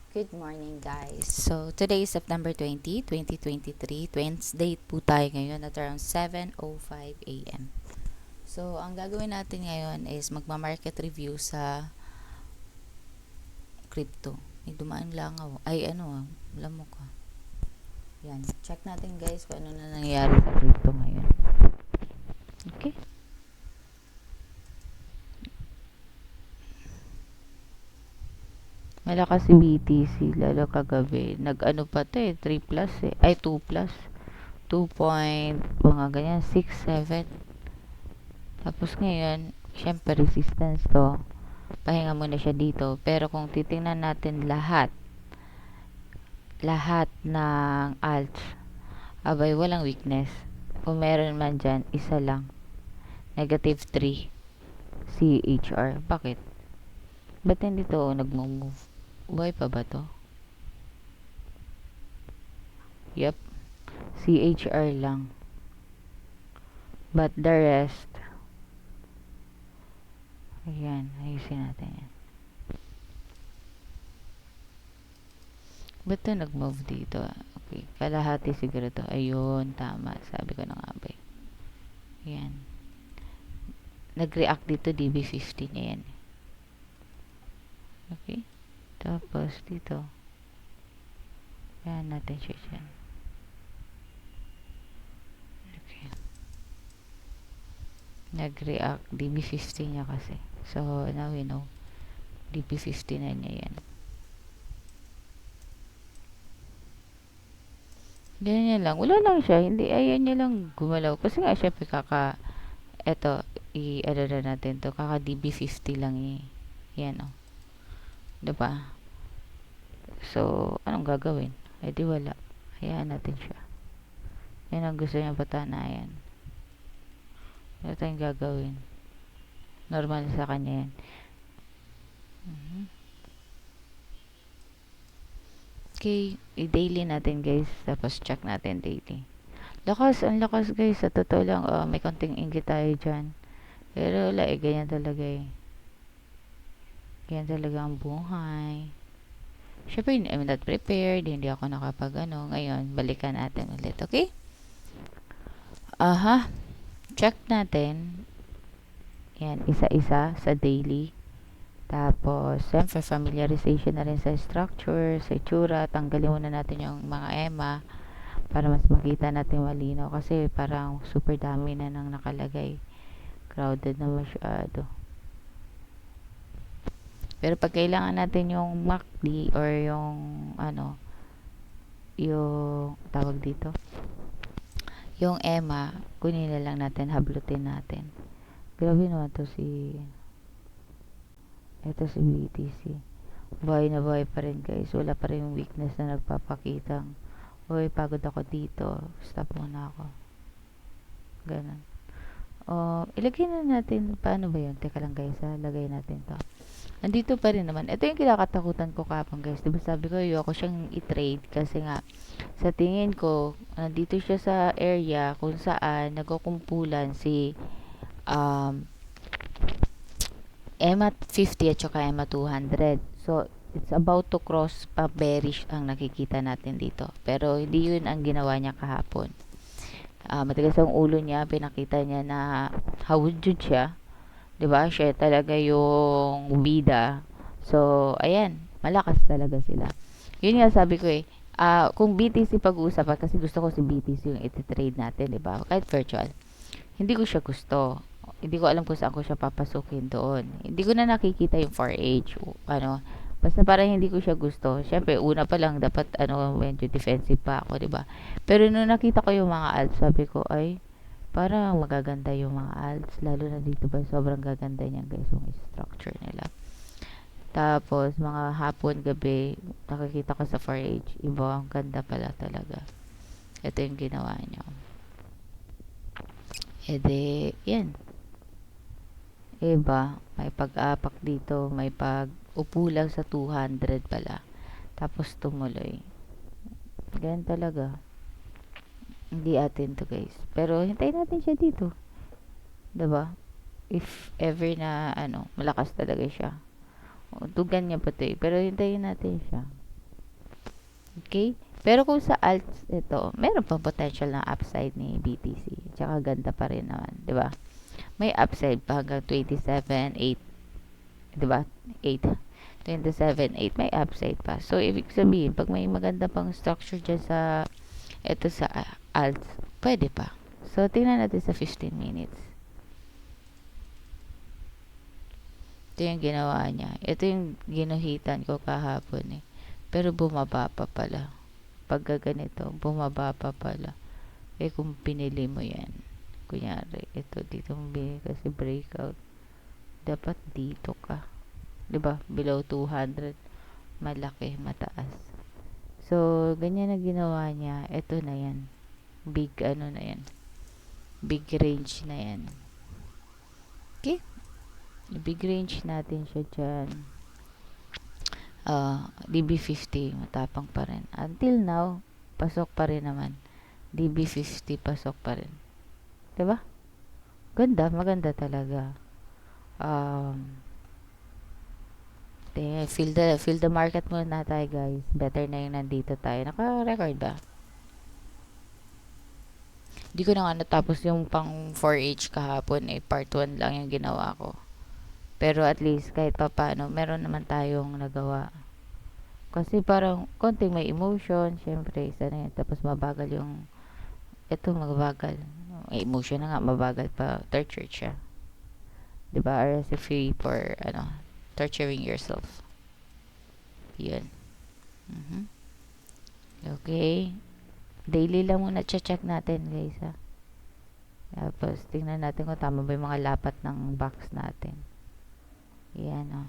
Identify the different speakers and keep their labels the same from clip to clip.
Speaker 1: Good morning guys. So today is September 20, 2023. Wednesday po tayo ngayon at around 7:05 AM. So ang gagawin natin ngayon is magma-market review sa crypto. May dumaan lang ako. Lamok ka. Yan. Check natin guys kung ano na nangyayari sa crypto ngayon. Okay? Malakas si BTC lalo kagabi. Nag-ano pa to 3 plus Ay, 2 plus. 2 point, mga ganyan, 6, 7. Tapos ngayon, syempre resistance to. Pahinga muna siya dito. Pero kung titingnan natin lahat ng alts, abay walang weakness. Kung meron man dyan, isa lang. Negative 3. CHR. Bakit? Ba't hindi to nagmo-move? Buhay pa ba to? Yep. CHR lang. But the rest, ayan, ayusin natin yan. Ba't to nag-move dito? Okay, kalahati siguro to. Ayun, tama. Sabi ko na nga ba. Ayan. Nag-react dito DB50 niya yan. Okay. Tapos dito. Ayan natin siya dyan. Okay. Nag-react DB50 niya kasi. So, now we know. DB50 na niya yan. Ganyan lang. Wala lang siya. Hindi, ayan niya lang gumalaw. Kasi nga, syempre, eto, i-ano na natin to. Kaka DB50 lang eh. Yan, oh. Diba? So, anong gagawin? Eh, di wala. Hayaan natin siya. Yan ang gusto niya patanayan. Wala tayong gagawin. Normal sa kanya yan. Okay, i-daily natin guys. Tapos check natin daily. Ang lakas guys. Sa totoo lang, may konting inggit tayo dyan. Pero wala ganyan talaga eh. Ganyan talaga ang buhay. Syempre, I'm not prepared. Hindi ako ngayon, balikan natin ulit. Okay? Aha. Check natin. Yan, isa-isa sa daily. Tapos, syempre, familiarization na rin sa structure, sa itsura. Tanggalin muna natin yung mga EMA para mas makita natin malinaw. Kasi parang super dami na nang nakalagay. Crowded na masyado. Pero pag kailangan natin yung MACD or yung yung tawag dito, yung EMA, kunin na lang natin, hablutin natin. Grabe naman to ito si BTC. Buhay na buhay pa rin guys. Wala pa rin yung weakness na nagpapakitang, uy, pagod ako dito. Stop muna ako. Ganun. Ilagay na natin, paano ba yun? Teka lang guys, lagay natin to. Nandito pa rin naman. Ito yung kinakatakutan ko kapang guys. Diba sabi ko, ayoko siyang i-trade kasi nga, sa tingin ko, nandito siya sa area kung saan nagkukumpulan si EMA 50 at saka EMA 200. So, it's about to cross pa bearish ang nakikita natin dito. Pero, hindi yun ang ginawa niya kahapon. Matigas ang ulo niya. Pinakita niya na hawudjud siya. Diba? Siya talaga yung bida. So, ayan. Malakas talaga sila. Yun nga sabi ko kung BTC pag-uusapan, kasi gusto ko si BTC yung iti-trade natin, diba? Kahit virtual. Hindi ko siya gusto. Hindi ko alam kung saan ko siya papasukin doon. Hindi ko na nakikita yung 4H. Basta parang hindi ko siya gusto. Siyempre, una pa lang, dapat, medyo defensive pa ako, diba? Pero nung nakita ko yung mga ads, sabi ko, ay, parang magaganda yung mga alts, lalo na dito ba, sobrang gaganda niya guys, yung structure nila. Tapos, mga hapon, gabi, nakikita ko sa 4H, iba, ang ganda pala talaga. Ito yung ginawa niya. Yan. Iba, may pag-apak dito, may pag-upo lang sa 200 pala. Tapos, tumuloy. Ganyan talaga. Hindi atin to guys. Pero hintayin natin siya dito. 'Di ba? If ever na malakas talaga siya. Tugan niya pa to eh. Pero hintayin natin siya. Okay? Pero kung sa alts, ito, meron pang potential ng upside ni BTC. Tsaka ganda pa rin naman, di ba? May upside pa hanggang 27.8, di ba? 8. 27.8, may upside pa. So, ibig sabihin, pag may maganda pang structure dyan sa, ito sa alts, pwede pa. So, tingnan natin sa 15 minutes. Ito yung ginawa niya. Ito yung ginuhitan ko kahapon eh. Pero bumaba pa pala. Pagka ganito, bumaba pa pala. Eh kung pinili mo yan, kunyari, ito dito mo binili kasi breakout. Dapat dito ka. 'Di ba? Below 200, malaki, mataas. So, ganyan na ginawa niya. Ito na yan. Big ano na yan. Big range na yan. Okay? Big range natin siya dyan. DB50, matapang pa rin. Until now, pasok pa rin naman. DB50, pasok pa rin. Diba? Ganda, maganda talaga. Feel the market muna tayo, guys. Better na yung nandito tayo. Naka-record ba? Di ko na nga natapos yung pang 4H kahapon eh. Part 1 lang yung ginawa ko. Pero at least kahit pa paano, meron naman tayong nagawa. Kasi parang konting may emotion, syempre, isa na yun. Tapos mabagal yung, ito mabagal. May emotion na nga, mabagal pa. Torture siya. Diba? A recipe for, torturing yourself. Yun. Okay. Daily lang muna check natin, guys, ha. Tapos, tingnan natin kung tama ba yung mga lapat ng box natin. Yan, oh.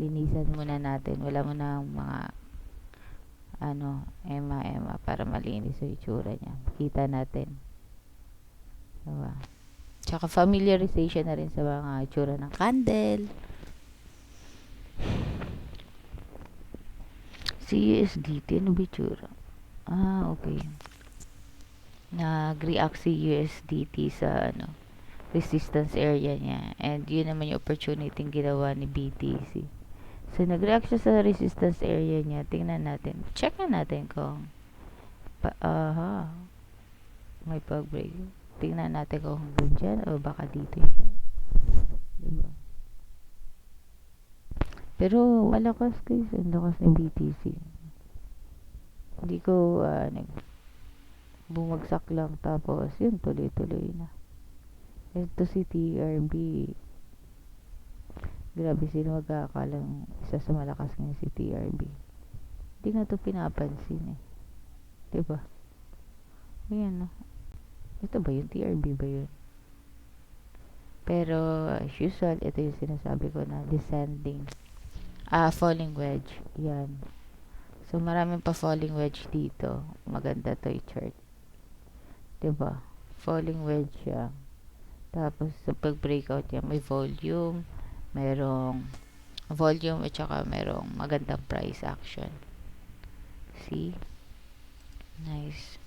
Speaker 1: Linisan muna natin. Wala muna mga ema para malinis yung itsura niya. Kita natin. Diba? Tsaka familiarization na rin sa mga itsura ng candle. CUSDT, ano ba itsura? Okay. Nag-react si USDT sa resistance area niya. And yun naman yung opportunity ginawa ni BTC. So, nag-react siya sa resistance area niya. Tingnan natin. Check na natin kung may pag-break. Tingnan natin kung hanggang dyan o baka dito siya. Diba? Pero, malakas guys. Ang lakas ng BTC. Hindi ko, bumagsak lang. Tapos, yun, tuloy-tuloy na. Ito si TRB. Grabe, sino magkakalang isa sa malakas ngayon si TRB. Hindi nga ito pinapansin eh. Diba? Ayan, no? Ito ba yun? TRB ba yun? Pero, as usual, ito yung sinasabi ko na descending. Falling wedge. Yan. So, maraming pa falling wedge dito. Maganda to i-chart. Diba? Falling wedge siya. Tapos, sa pag-breakout niya, may volume, merong volume at saka merong magandang price action. See? Nice.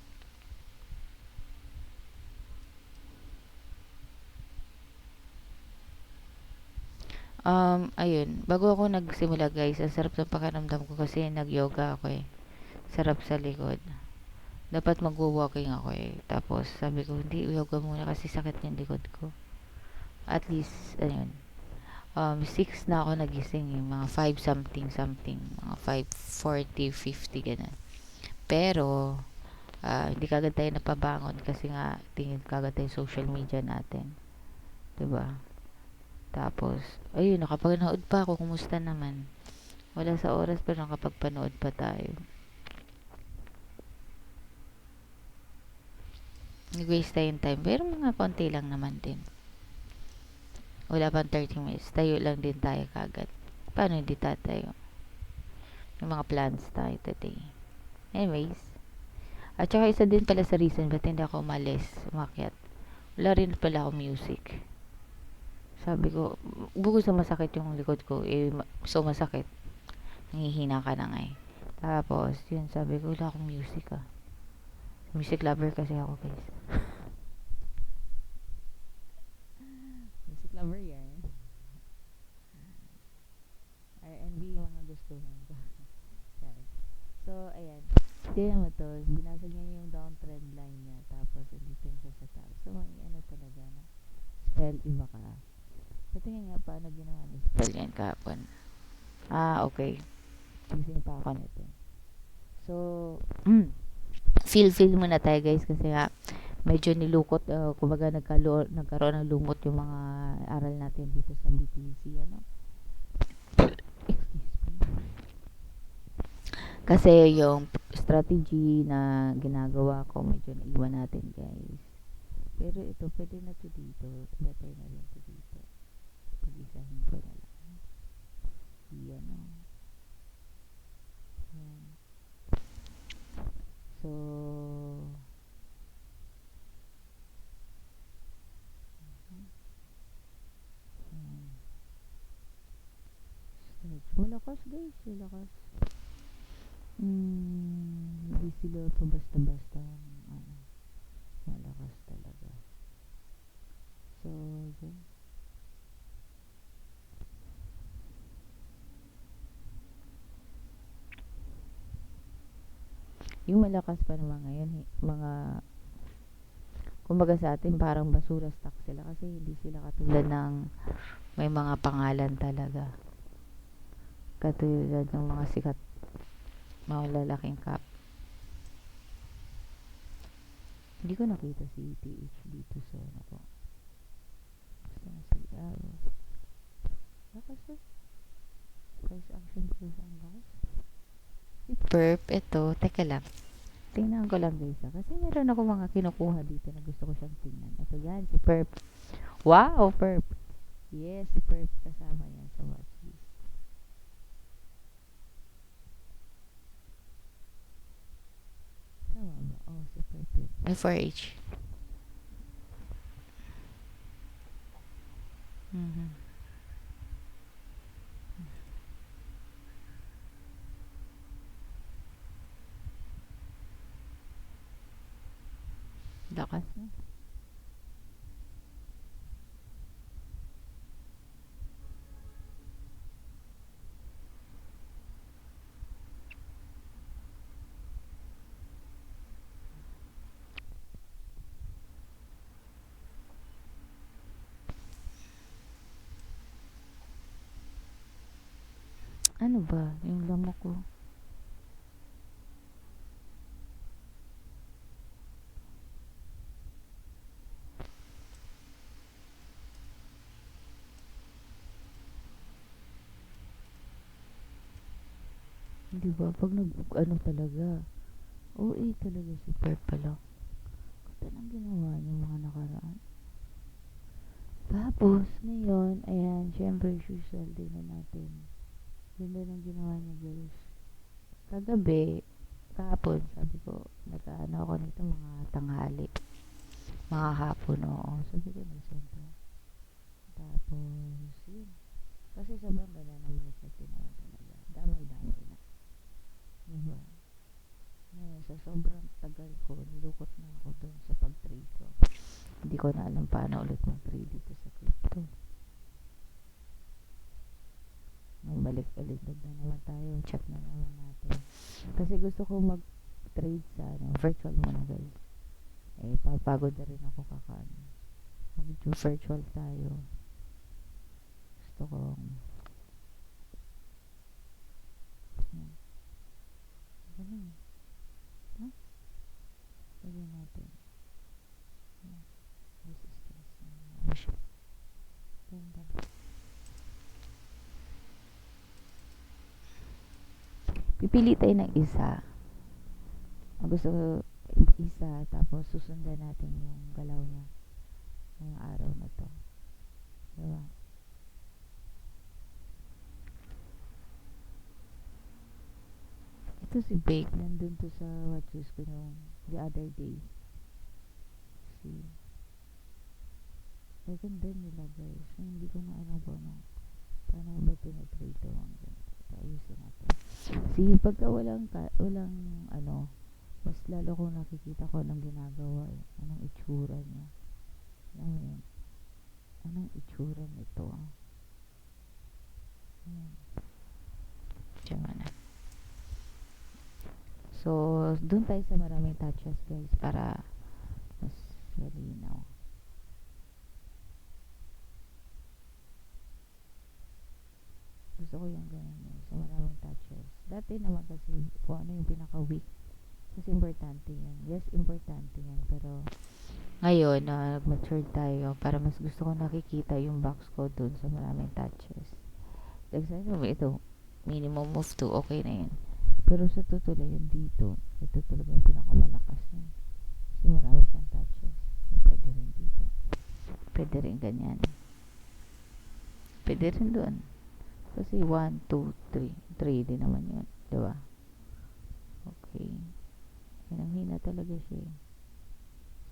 Speaker 1: Ayun. Bago ako nagsimula, guys, ang sarap ng pakiramdam ko kasi nag-yoga ako eh. Sarap sa likod. Dapat mag-walking ako eh. Tapos, sabi ko, hindi, yoga muna kasi sakit yung likod ko. At least, ayun. 6 na ako nagising eh. Mga 5 something. Mga 5:40, 50, ganun. Pero, hindi kagad tayo napabangon kasi nga, tingin kagad tayo social media natin. Diba? Tapos, ayun, nakapanood pa ako. Kumusta naman? Wala sa oras pero nakapagpanood pa tayo. Nag-waste tayong time. Pero mga konti lang naman din. Wala pang 30 minutes. Tayo lang din tayo kagad. Paano hindi tatayo? May mga plans tayo today. Anyways. At saka isa din pala sa reason ba't hindi ako umakyat. Wala rin pala ako music. Sabi ko, bukod sa masakit yung likod ko, so masakit. Nangihina ka na nga eh. Tapos, yun, sabi ko, wala akong music ah. Music lover kasi ako, guys. Music lover yan. R&B yung mga gusto ko. So, ayan. Tingnan mo to, binasag niya yung downtrend line niya, tapos dito siya sa top. So, may ano talaga, no? Spell, iba ka. Patingin nga paano ginawa ni spell yan kahapon. Okay. Gising pa ako nito. So, feel muna tayo guys kasi nga medyo nilukot, kumbaga nagkaroon ng lumot yung mga aral natin dito sa BTC, ano? Excuse me. Kasi yung strategy na ginagawa ko, medyo naiwan natin guys. Pero ito, pwede na to dito. Better na rin to dito. Pag-isahin ko na lang. Yan o. Yan. So, yan. Stretch. Malakas guys, malakas. Hindi sila pa basta-basta. Ano, malakas talaga. So, yan. Yung malakas pa naman ngayon, mga kumbaga sa atin parang basura stock sila kasi hindi sila katulad ng may mga pangalan talaga. Katulad ng mga sikat, mga lalaking cap. Hindi ko nakita si ETH dito sa ano ko. Basta na si Arrow. Lakas to. Price action close ang lakas. Si Perp, ito, teka lang. Tingnan ko lang guys kasi meron ako mga kinukuha dito na gusto ko siyang tingnan. Ito yan, si Perp. Wow, Perp. Yes, si Perp kasama yan sa watchlist. Tama ba? Oh, si Perp yun. F4H. Lakas na. Ano ba? Yung lamok ko. Di ba? Pag ano talaga. OA talaga si Perp pala. Kata nang ginawa niya mga nakaraan. Tapos, ngayon, ayan, syempre, social day na natin. Ganda ng ginawa niya, guys. Kagabi, kahapon, sabi ko, nag-ano ako nito, mga tanghali. Mga hapon, oo. Sabi ko, nag-sentro. Tapos, yun. Kasi sobrang ganda ng market naman talaga. Damay-damay na. Diba? Ngayon, sa sobrang tagal ko, nilukot na ako doon sa pag-trade ko. Hindi ko na alam paano ulit mag-trade dito sa crypto. Magbalik-balik na naman tayo. Check na naman natin. Kasi gusto ko mag-trade sa virtual muna guys. Papagod na rin ako kakaano. Mag-virtual tayo. Gusto ko ganun. Ha? Lagyan natin. Resistance. Ganda. Pipili tayo ng isa. Gusto ko isa, tapos susundan natin yung galaw niya ngayong araw na to. Diba? Ito si Bake, nandun to sa watches ko nung the other day. See? Ay, ganda nila guys. Hindi ko na alam po paano ba tinatrade to. Ayusin natin. See, pagka walang ano, mas lalo kong nakikita ko anong ginagawa eh. Anong itsura niya. Alam mo yun? Anong itsura nito ah. Ayan. Diyan na. So, dun tayo sa maraming touches guys para mas malinaw. Gusto ko yung ganun eh, sa maraming touches. Dati naman kasi kung ano yung pinaka-weak, kasi importante yan. Yes, importante yan. Pero ngayon, nag-mature tayo para mas gusto ko nakikita yung box ko dun sa maraming touches. Like, sa ito, minimum of 2, okay na yan. Pero sa totoo yun dito, ito talaga yung pinakamalakas niya. Kasi marami siyang touches. So, pwede rin dito. Pwede rin ganyan. Pwede rin doon. Kasi 1, 2, 3. 3 din naman yun. Diba? Okay. Yan ang hina talaga siya.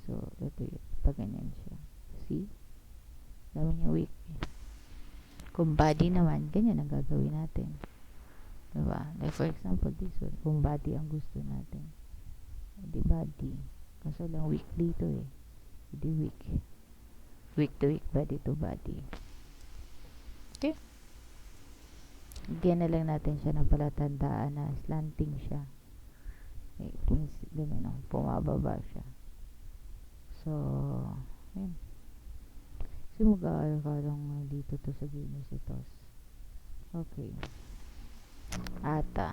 Speaker 1: So, ito yun. Pag ganyan siya. See? Dami niya weak. Kung body naman, ganyan ang gagawin natin. Diba? Like for example, this one. Kung body ang gusto natin. Hindi body. Kaso lang weak dito eh. Hindi weak. Weak to weak, body to body. Okay? Bigyan na lang natin siya ng palatandaan na slanting siya. It means, ganyan o, pumababa siya. So, ayun. Kasi mag-aaral dito to sa Ginesitos. Okay. Ata.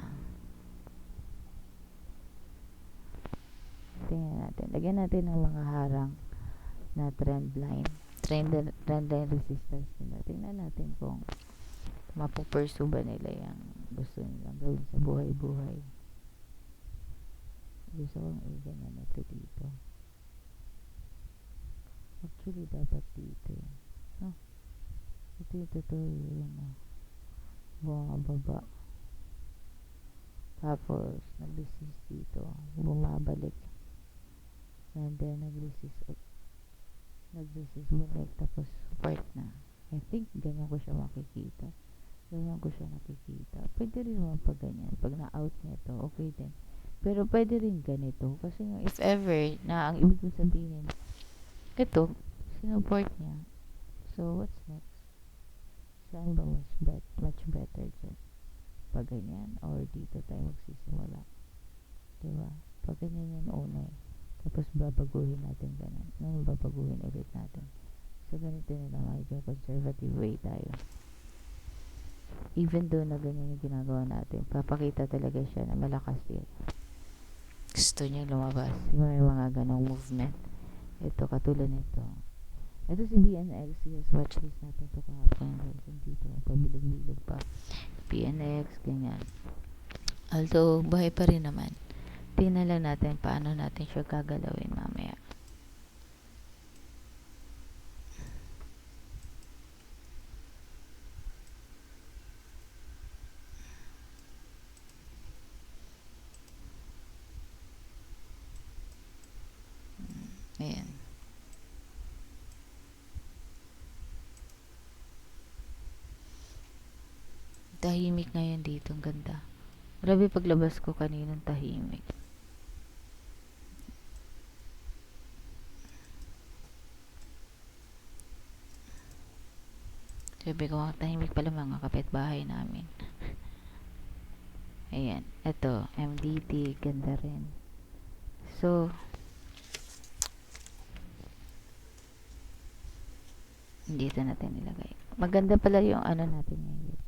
Speaker 1: Tingnan natin. Lagyan natin ng mga harang na trend line. Trend line resistance nila. Tingnan natin kung mapupursu ba nila yung gusto nilang gawin sa buhay-buhay. Gusto kong i-ganyan ito dito. Actually, dapat dito eh. No? Ito yung totoo yun. Bumababa. Tapos, nag-resist dito. Bumabalik. And then, nag-resist bumalik. Tapos, support na. I think, ganyan ko siya makikita. Ganyan ko siya nakikita. Pwede rin naman pag ganyan. Pag na-out nito, okay din. Pero pwede rin ganito. Kasi if ever, na ang ibig kong sabihin, ito, sinuport niya. So, what's next? Saan ba much better dyan? Pag ganyan, or dito tayo magsisimula. Diba? Pag ganyan yan una eh. Tapos babaguhin natin ganun. Ngayon babaguhin ulit natin. So, ganito na lang, medyo conservative way tayo. Even though na ganyan yung ginagawa natin, papakita talaga siya na malakas yan. Gusto niya lumabas. May mga ganong movement. Ito, katulad nito. Ito si BNX. Yes, watchlist natin ito kahapon. Dito, pabilog-bilog pa. BNX, ganyan. Although, buhay pa rin naman. Tingnan lang natin paano natin siya gagalawin mamaya. Ayan. Tahimik ngayon dito. Ang ganda. Grabe paglabas ko kaninang tahimik. Sabi ko, tahimik pala mga kapitbahay namin. Ayan. Ito, MDT. Ganda rin. So, dito natin nilagay. Maganda pala yung ano natin ngayon.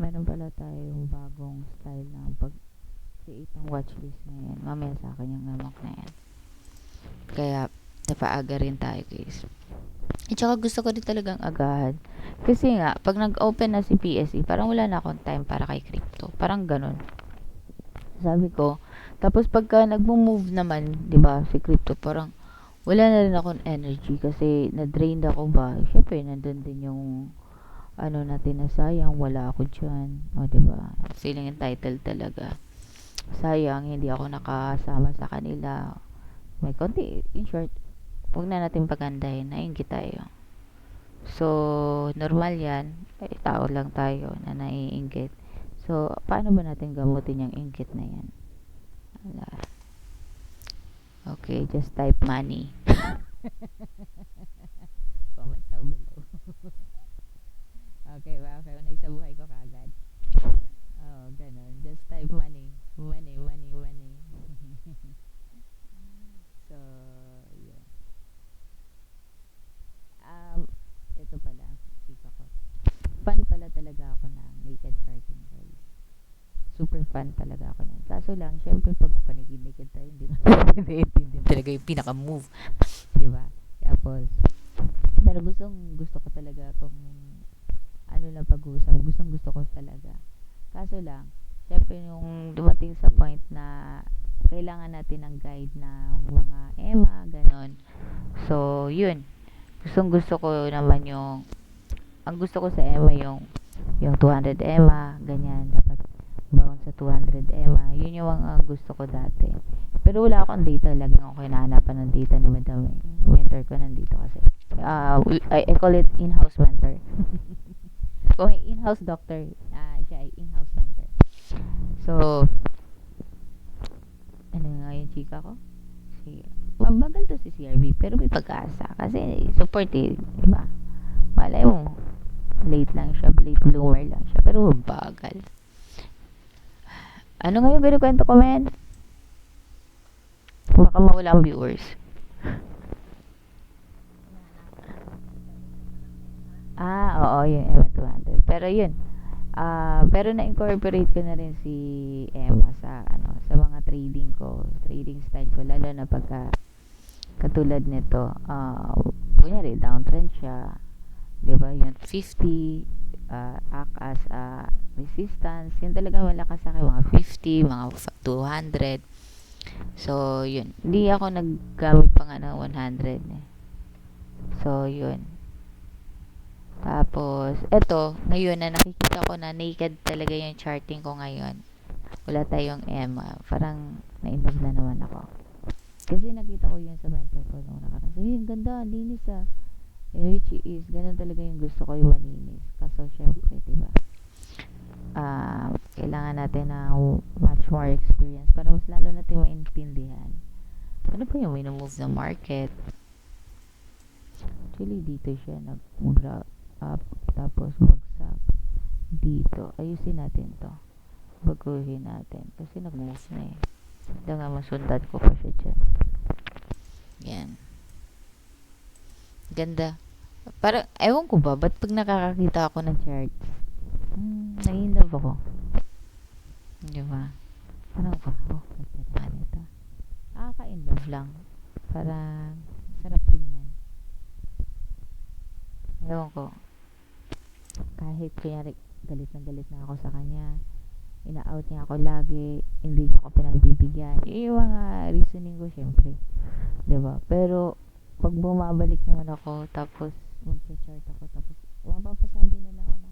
Speaker 1: Meron pala tayong bagong style ng pag-create ng watchlist ngayon. Mamaya sa akin yung gamok na yan. Kaya, napaaga rin tayo guys. At saka gusto ko rin talagang agahan. Kasi nga, pag nag-open na si PSE, parang wala na akong time para kay crypto. Parang ganun. Sabi ko. Tapos pagka nag-move naman, di ba, si crypto, parang wala na rin akong energy kasi na-drained ako ba. Syempre, nandun din yung ano natin na sayang, wala ako dyan. O, diba? Feeling entitled talaga. Sayang, hindi ako nakasama sa kanila. May konti, in short, huwag na natin pagandahin, nainggit tayo. So, normal yan. Tao lang tayo na naiinggit. So, paano ba natin gamutin yung inggit na yan? Wala. Okay, just type money. Comment down below. Okay, naisa buhay ko kagad. Oh, ganun. Just type money. Money, money, money. super fan talaga ako yan. Kaso lang, syempre pag panikinig tayo, hindi natin naiintindihan talaga yung pinaka-move. Diba? Tapos, pero gusto ko talaga kung ano lang pag-uusap. Gusto ko talaga. Kaso lang, syempre yung dumating sa point na kailangan natin ng guide na mga EMA, ganon. So, yun. Gusto ko naman ang gusto ko sa EMA yung 200 EMA, ganyan. Dapat bound sa 200 EMA. Yun yung mga gusto ko dati. Pero wala akong data. Laging ako hinahanapan ng data ni Madam. Mentor ko nandito kasi. I call it in-house mentor. Kung may in-house doctor, siya ay in-house mentor. So, ano nga yung chika ko? Mabagal to si CRV, pero may pag-asa. Kasi support diba? Malay mo, late bloomer lang siya, pero bagal. Ano nga yung kinukwento ko, men? Baka mawala ang viewers. Oo, yung Emma 200. Pero yun, pero na-incorporate ko na rin si Emma sa mga trading style ko, lalo na pagka katulad nito, kunyari, downtrend siya, diba, yung 50, act as resistance, yun talaga malakas sa akin, mga 50, mga 200, so, yun, hindi ako naggamit pa nga ng 100, eh. So, yun, tapos, eto, ngayon na nakikita ko na naked talaga yung charting ko ngayon, wala tayong Emma, parang na-inlove na naman ako. Kasi nakita ko yun sa mentor ko nung nakaraan. So, yun, ganda, linis which is, ganun talaga yung gusto ko, yung malinis. Kaso, syempre, diba, kailangan natin ng much more experience para mas lalo natin maintindihan. Ano ba yung move ng market? Actually, dito siya nag-grab up, tapos bagsak dito. Ayusin natin to. Baguhin natin. Kasi nag-move na eh. Ito nga, masundan ko pa siya dyan. Yan. Ganda. Parang, ewan ko ba, ba't pag nakakakita ako ng charts, nai-love ako. Diba? Parang, wow, ganda naman ito. Nakaka-in-love lang. Parang, sarap tingnan. Ewan ko. Kahit kaya galit na ako sa kanya, ina-out niya ako lagi, hindi niya ako pinagbibigyan. Yung mga reasoning ko, syempre. Diba? Pero, pag bumabalik naman ako, tapos mag-chart ako, tapos mapapasabi na lang ako,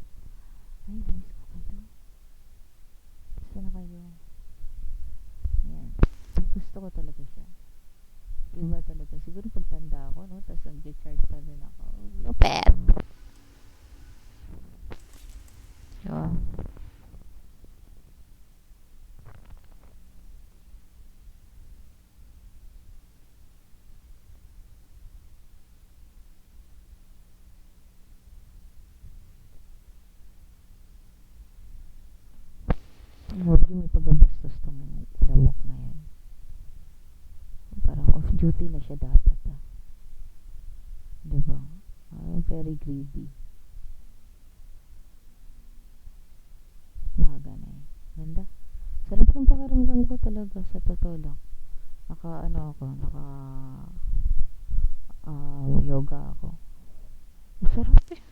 Speaker 1: ay, miss ko kayo. Gusto na kayo. Yan. Gusto ko talaga siya. Iba talaga. Siguro pagtanda ako, no? Tapos nag-chart pa rin ako. Lupet! Diba? Medyo may pagbabastos tong lamok na yan. Parang off-duty na siya dapat, Diba? Very greedy. Maga na eh. Ganda. Sarap ng pakiramdam ko talaga, sa totoo lang. Yoga ako. Sarap eh.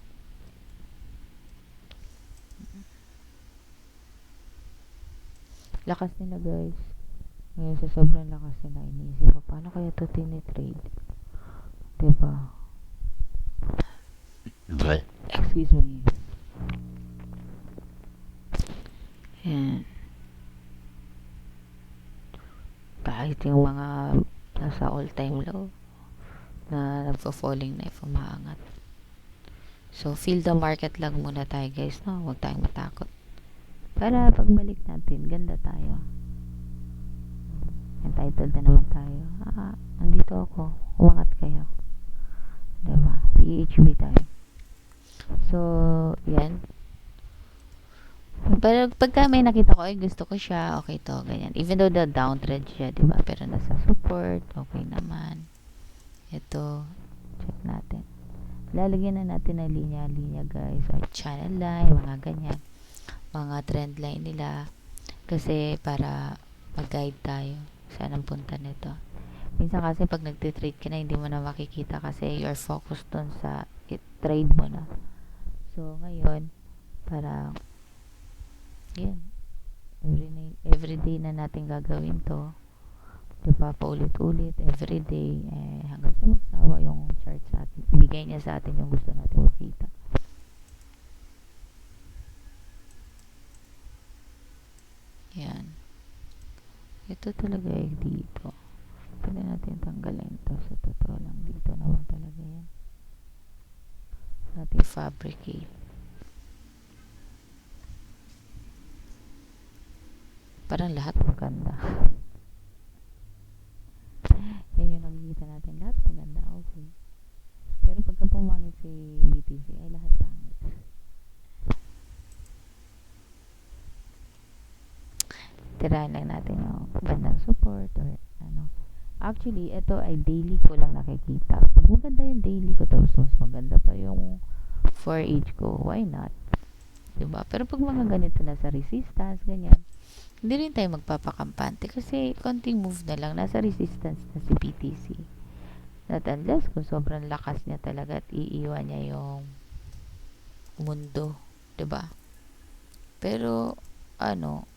Speaker 1: Lakas nila, guys. Ngayon sa sobrang lakas nila, iniisip ko, paano kaya ito tinitrade? Diba? Excuse me. Yan. Kahit yung mga nasa all-time low na nagpo-falling knife, umaangat. So, feel the market lang muna tayo, guys, no? Huwag tayong matakot. Para pagbalik natin, ganda tayo. Entitled na naman tayo. Andito ako. Umangat kayo. Diba? PHB tayo. So, yan. Pero pagka may nakita ko, gusto ko siya, okay to, ganyan. Even though the downtrend siya, diba? Pero nasa support, okay naman. Ito, check natin. Lalagyan na natin ng linya-linya, guys. Or channel line, mga ganyan. Mga trend line nila. Kasi para mag-guide tayo saan ang punta nito. Minsan kasi pag nagtitrade ka na, hindi mo na makikita kasi you're focused dun sa trade mo na. So, ngayon, para, yun, every day na natin gagawin to. Diba, paulit-ulit, everyday, hanggang sa magsawa yung chart sa atin. Ibigay niya sa atin yung gusto natin makita. Yan. Ito talaga dito. Pwede natin tanggalin to. Sa totoo lang, dito naman talaga yan. Natin fabricate. Parang lahat maganda. Yan yung nakikita natin. Lahat maganda. Okay. Pero pagka pumangit si BTC, ay lahat pangit. Tirahan lang natin yung bandang support or ano. Actually, ito ay daily ko lang nakikita. Pag maganda yung daily ko, tapos mas maganda pa yung 4H ko, why not? Diba? Pero pag mga ganito na sa resistance, ganyan, hindi rin tayo magpapakampante kasi konting move na lang, nasa resistance na si BTC. Not unless kung sobrang lakas niya talaga at iiwan niya yung mundo. Diba? Pero, ano,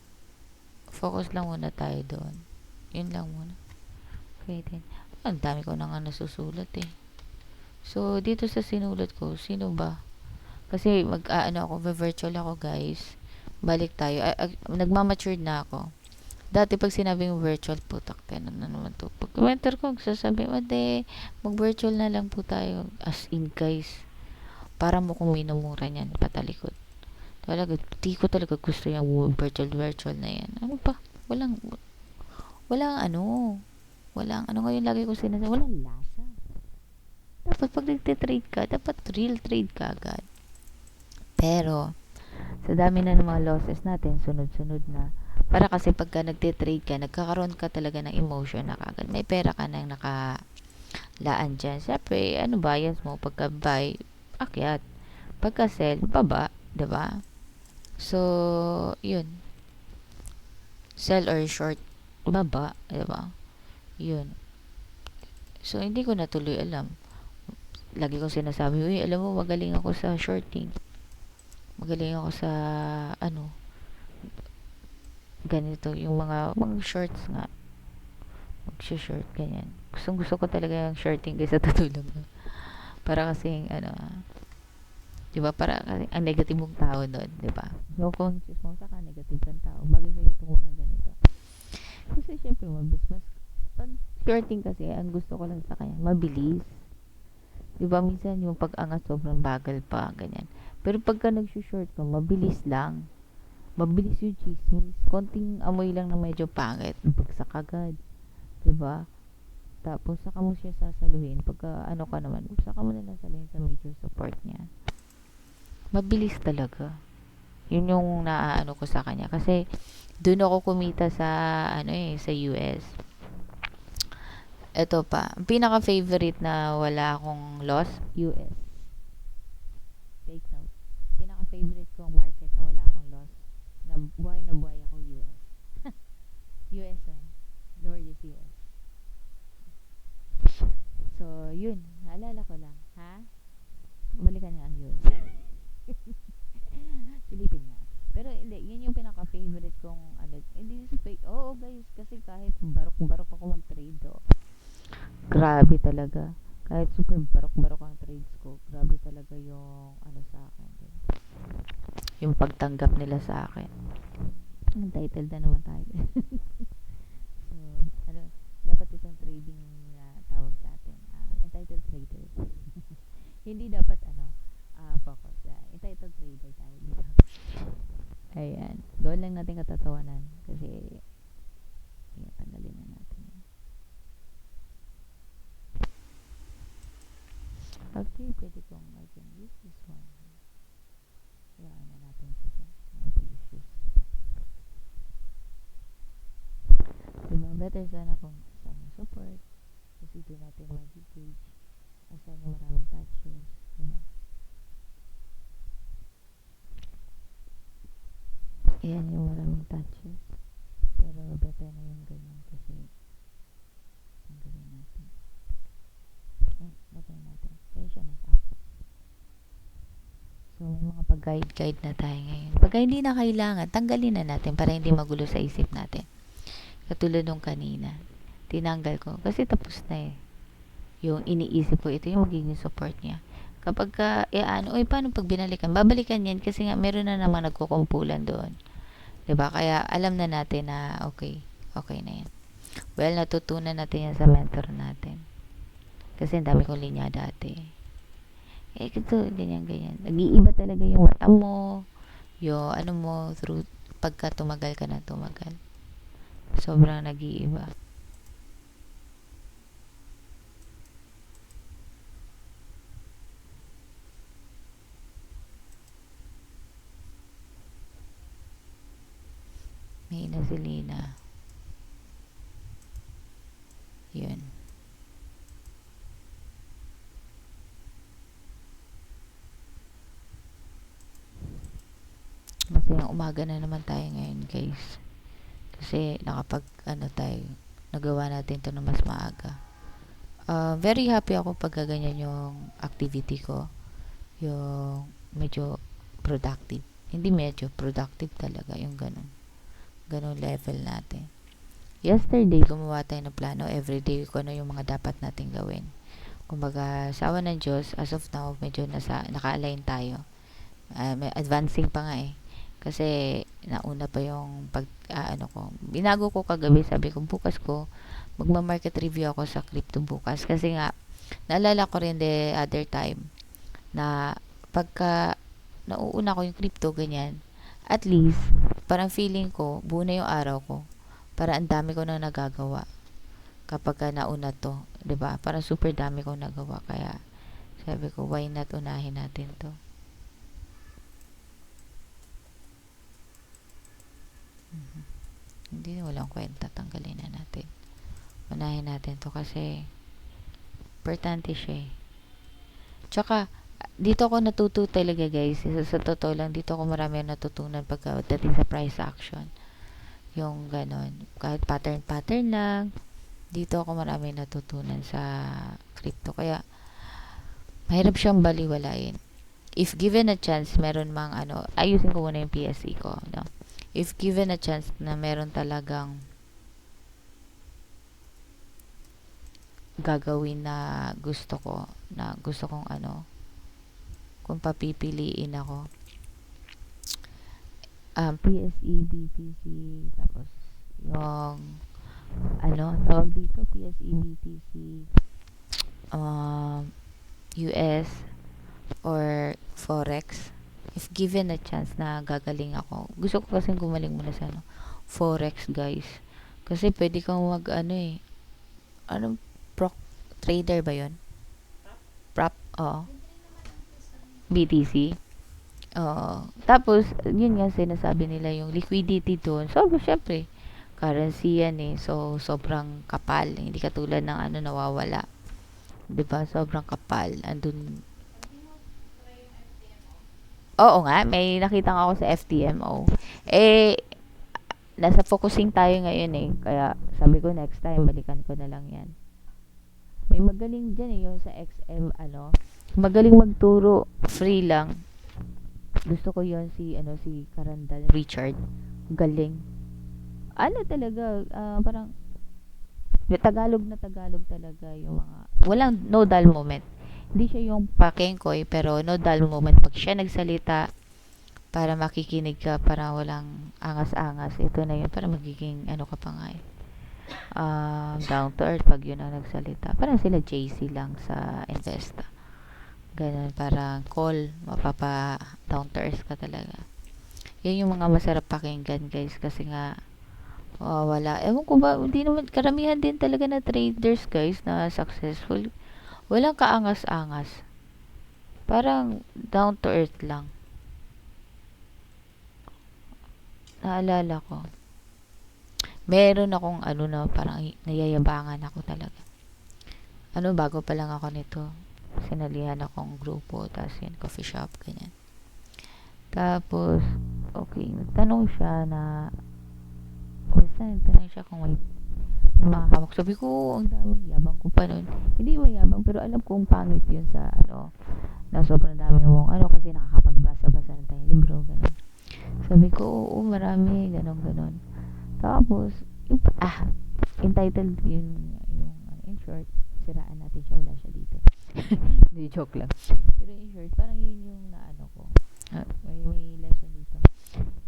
Speaker 1: focus lang muna tayo doon. Yun lang muna. Okay, then. Ang dami ko na nga nasusulat eh. So, dito sa sinulat ko, sino ba? Kasi ako, virtual ako guys. Balik tayo. Nagmamature na ako. Dati pag sinabing virtual, putak, ano na naman to. Pag commenter ko, sasabi, mag-virtual na lang po tayo. As in guys, para mo kung minumura niyan, patalikod. Talaga, di ko talaga gusto yung virtual na yan. Ano pa? Walang ngayon lagi ko sinasabi, walang lasa. Dapat pag nagtitrade ka, dapat real trade ka agad. Pero, sa dami na ng mga losses natin, sunod-sunod na. Para kasi pagka nagtitrade ka, nagkakaroon ka talaga ng emotion na kagad. May pera ka nang nakalaan dyan. Siyempre, bias mo? Pagka buy, akyat. Pagka sell, baba. Diba? So, yun. Sell or short, baba. Diba? Yun. So, hindi ko na tuloy alam. Lagi kong sinasabi, uy, alam mo, magaling ako sa shorting. Magaling ako sa, ganito, yung mga shorts nga. Mag-short, ganyan. Gusto ko talaga yung shorting kaysa tutulog. Para kasing, diba, para kasing, ang negative mong tao doon, diba? So, conscious mo, saka negative kang tao. Bagay sa'yo itong mga ganito. Kasi, syempre, mas pag shorting kasi, ang gusto ko lang sa kanya, mabilis. Diba, minsan yung pag-angat sobrang bagal pa, ganyan. Pero pagka nag-short ka, mabilis lang. Mabilis yung chismis. Konting amoy lang na medyo pangit. Bagsak agad. Diba? Tapos, saka mo siya sasaluhin. Pagka ka naman, saka mo na lang saluhin sa major support niya. Mabilis talaga. Yun yung naaano ko sa kanya. Kasi, doon ako kumita sa, sa US. Ito pa. Ang pinaka-favorite na wala akong loss, US. Take note. Pinaka-favorite kong market na wala akong loss, na buhay ako US. US man. Lord is US. So, yun. Naalala ko lang. Ha? Balikan nga ang US. Silipin nga. Pero hindi, yun yung pinaka-favorite kong hindi fake. Oo guys, kasi kahit barok-barok ako mag-trade grabe talaga. Kahit super barok-barok ang trades ko, grabe talaga yung sa akin. Yung pagtanggap nila sa akin. Entitled na naman tayo. So, dapat itong trading na tawag sa atin. Entitled trader. Hindi dapat focus. Entitled trader tayo dito. Ayan. Gawin lang natin katatawanan. Kasi, tanggalin na natin. Actually, pwede kong I can use this one. Kailangan na natin siya. Mag-use. Diba? Better sana kung saan yung support. Kasi doon natin mag-gauge. Asan yung maraming touches. Diba? Ayan yung maraming touches. Pero better na yung ganyan kasi tanggalin natin. Lagay natin. Kaya siya nag-up. So, may mga pag-guide-guide na tayo ngayon. Pagka hindi na kailangan, tanggalin na natin para hindi magulo sa isip natin. Katulad nung kanina. Tinanggal ko. Kasi tapos na eh. Yung iniisip ko, ito yung magiging support niya. Kapag paano pag binalikan? Babalikan yan kasi nga meron na naman nagkukumpulan doon. 'Di ba? Kaya alam na natin na okay, okay na yan. Well, natutunan natin yan sa mentor natin. Kasi ang dami kong linya dati. Ito, ganyan. Nag-iiba talaga yung mata mo, yung ano mo, through, pagka tumagal ka na tumagal. Sobrang nag-iiba. May inasilina. Yun. Masayang umaga na naman tayo ngayon, guys. Kasi tayo, nagawa natin to na mas maaga. Very happy ako pag ganyan yung activity ko. Yung medyo productive. Hindi medyo, productive talaga yung ganun. Ganun level natin. Yesterday, gumawa tayo ng plano. Everyday ko ano yung mga dapat nating gawin. Kumbaga, sa awa ng Diyos, as of now, medyo naka-align tayo. May advancing pa nga eh. Kasi, nauna pa yung binago ko kagabi, sabi ko, bukas ko, magma-market review ako sa crypto bukas. Kasi nga, naalala ko rin the other time, na pagka nauuna ko yung crypto, ganyan, at least, parang feeling ko, buo na yung araw ko. Para ang dami ko na nagagawa kapag nauna to, 'di ba? Para super dami kong nagawa kaya sabi ko why not unahin natin to. Mhm. Hindi walang kwenta, tanggalin na natin. Unahin natin to kasi importante siya eh. Tsaka dito ako natuto talaga guys. Sa totoo lang dito ako marami natutunan pagdating sa price action. Yung ganon. Kahit pattern lang. Dito ako marami natutunan sa crypto. Kaya mahirap siyang baliwalain. If given a chance, meron mang ayusin ko muna yung PSE ko, no? If given a chance na meron talagang gagawin na gusto kong kung papipiliin ako, PSE, BTC, tapos yung tawag dito, PSE, BTC, US, or Forex. If given a chance na gagaling ako, gusto ko kasi gumaling muna sa Forex, guys. Kasi pwede kang proc trader ba yon? Prop, oo. BTC. Oo. Tapos, yun nga sinasabi nila yung liquidity doon. So, syempre, currency yan eh. So, sobrang kapal. Hindi katulad ng nawawala. 'Di ba? Sobrang kapal. Andun. Oo nga, may nakita ako sa FTMO. Nasa focusing tayo ngayon eh. Kaya sabi ko next time, balikan ko na lang yan. May magaling dyan eh, yung sa XM, magaling magturo, free lang. Gusto ko yon si Karandal Richard. Galing. Talaga, parang, Tagalog na Tagalog talaga yung mga, walang no dull moment. Hindi siya yung pakengkoy, pero no dull moment. Pag siya nagsalita, para makikinig ka, para walang angas-angas. Ito na yun, para magiging ka pa nga eh. Down to earth pag yun ang nagsalita. Parang sila JC lang sa Investa. Ganun, parang call, mapapa down to earth ka talaga. Yan yung mga masarap pakinggan guys kasi nga wala. Ewan ko ba, hindi naman, karamihan din talaga na traders guys na successful. Walang kaangas-angas. Parang down to earth lang. Naalala ko. Meron akong parang nayayabangan ako talaga. Bago pa lang ako nito. Sinalihan akong grupo, tapos yun, coffee shop, ganyan. Tapos, okay, nagtanong siya na Basta nagtanong siya kung may mga hawak. Sabi ko, "Oo, ang dami, yabang ko pa nun." Hindi mayabang, pero alam kong pangit yun sa ano, na sobrang dami mong ano, kasi nakakapagbasa-basa na tayong libro, gano'n. Sabi ko, oo, marami, gano'n, gano'n. Tapos, yung, entitled yung in short, siraan natin siya, wala siya dito. Hindi, joke lang. Pero in short, parang yun yung naano ko. May lesson dito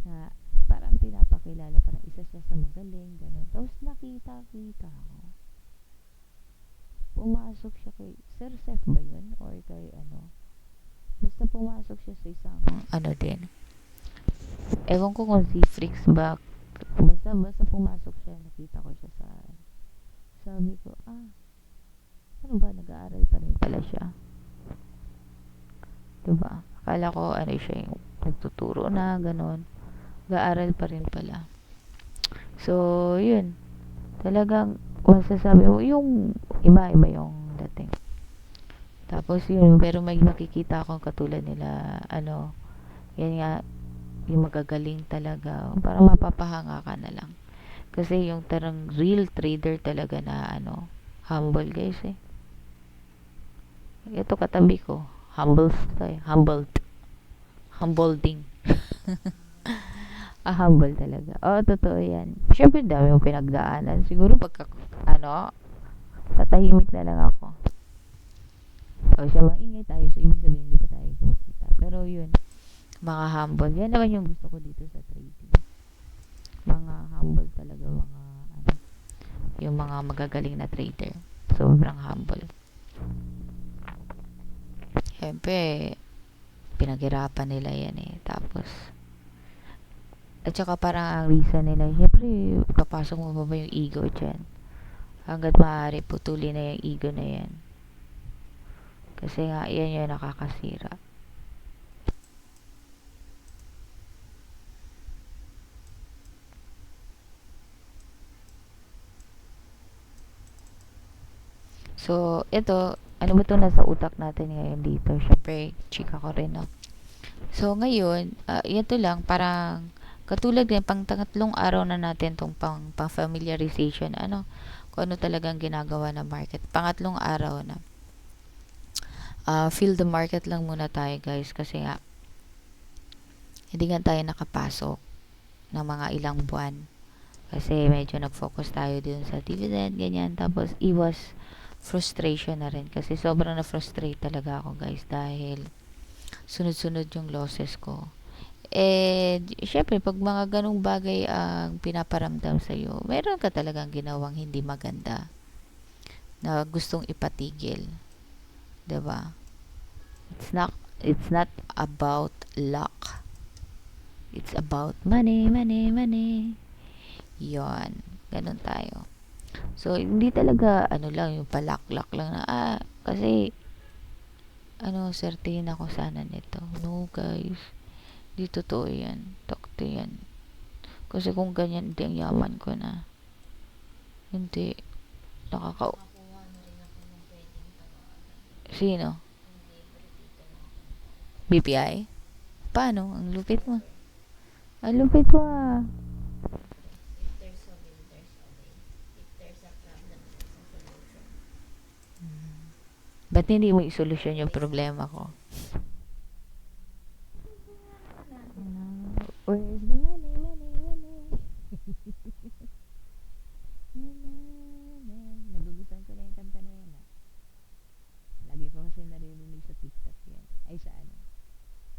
Speaker 1: na parang pinapakilala, parang isa siya sa magaling, gano'n. Tapos nakita-kita ko, pumasok siya kay Sir Seth ba yun? Or kay ano? Basta pumasok siya sa isang, ano din. Ewan ko kung si Freaks ba. Basta pumasok siya, nakita ko siya sa, sabi ko, ano ba, nag-aaral pa rin pala siya. Diba? Akala ko, ano siya, yung nagtuturo na, gano'n. Nag-aaral pa rin pala. So, yun. Talagang, masasabi mo, yung iba-iba yung dating. Tapos yun, pero may makikita akong katulad nila, ano, yan nga, yung magagaling talaga, parang mapapahanga ka na lang. Kasi yung tarang real trader talaga na, ano, humble guys eh. Ito katabi ko, humble tayo, humbling. Humble talaga. Oo, totoo yan. Siyempre, dami mong pinagdaanan. Siguro pagka, ano, tatahimik na lang ako. O siya, maingay tayo. So, ibig sabihin, hindi pa tayo kumikita. Pero yun, mga humble. Yan naman yung gusto ko dito sa trading. Mga humble talaga, mga, ano, yung mga magagaling na trader. Sobrang humble. Siyempre, pinaghirapan nila yan eh. Tapos, at saka parang ang reason nila, siyempre, papasok mo ba yung ego dyan? Hanggat maaari, putulin na yung ego na yan. Kasi nga, yan yung nakakasira. So, ito, ano ba ito nasa utak natin ngayon dito? Siyempre, chika ko rin, no? So, ngayon, ito lang, parang, katulad din, pang tangatlong araw na natin tong pang familiarization, ano, kung ano talagang ginagawa ng market. Pangatlong araw na. Feel the market lang muna tayo, guys, kasi nga, hindi nga tayo nakapasok ng mga ilang buwan. Kasi medyo nag-focus tayo dun sa dividend, ganyan. Tapos, iwas frustration na rin. Kasi sobrang na-frustrate talaga ako, guys, dahil sunod-sunod yung losses ko. Eh, syempre, pag mga ganong bagay ang pinaparamdam sa'yo, meron ka talagang ginawang hindi maganda na gustong ipatigil. 'Di ba? It's not about luck. It's about money, money, money. Yon, ganun tayo. So, hindi talaga, ano lang, yung palak-lak lang na, kasi, ano, certain ako sana nito. No, guys. Di totoo yan. Takto yan. Kasi kung ganyan, hindi ang yaman ko na. Hindi. Nakaka... Sino? BPI? Paano? Ang lupit mo. Ang lupit mo ah. Ba't hindi mo isolusyon yung problema ko? Where's the money, money, money? Nagugustuhan ko na yung kanta na yan ah. Lagi ko kasi naririnig sa TikTok yan. Ay, sa ano?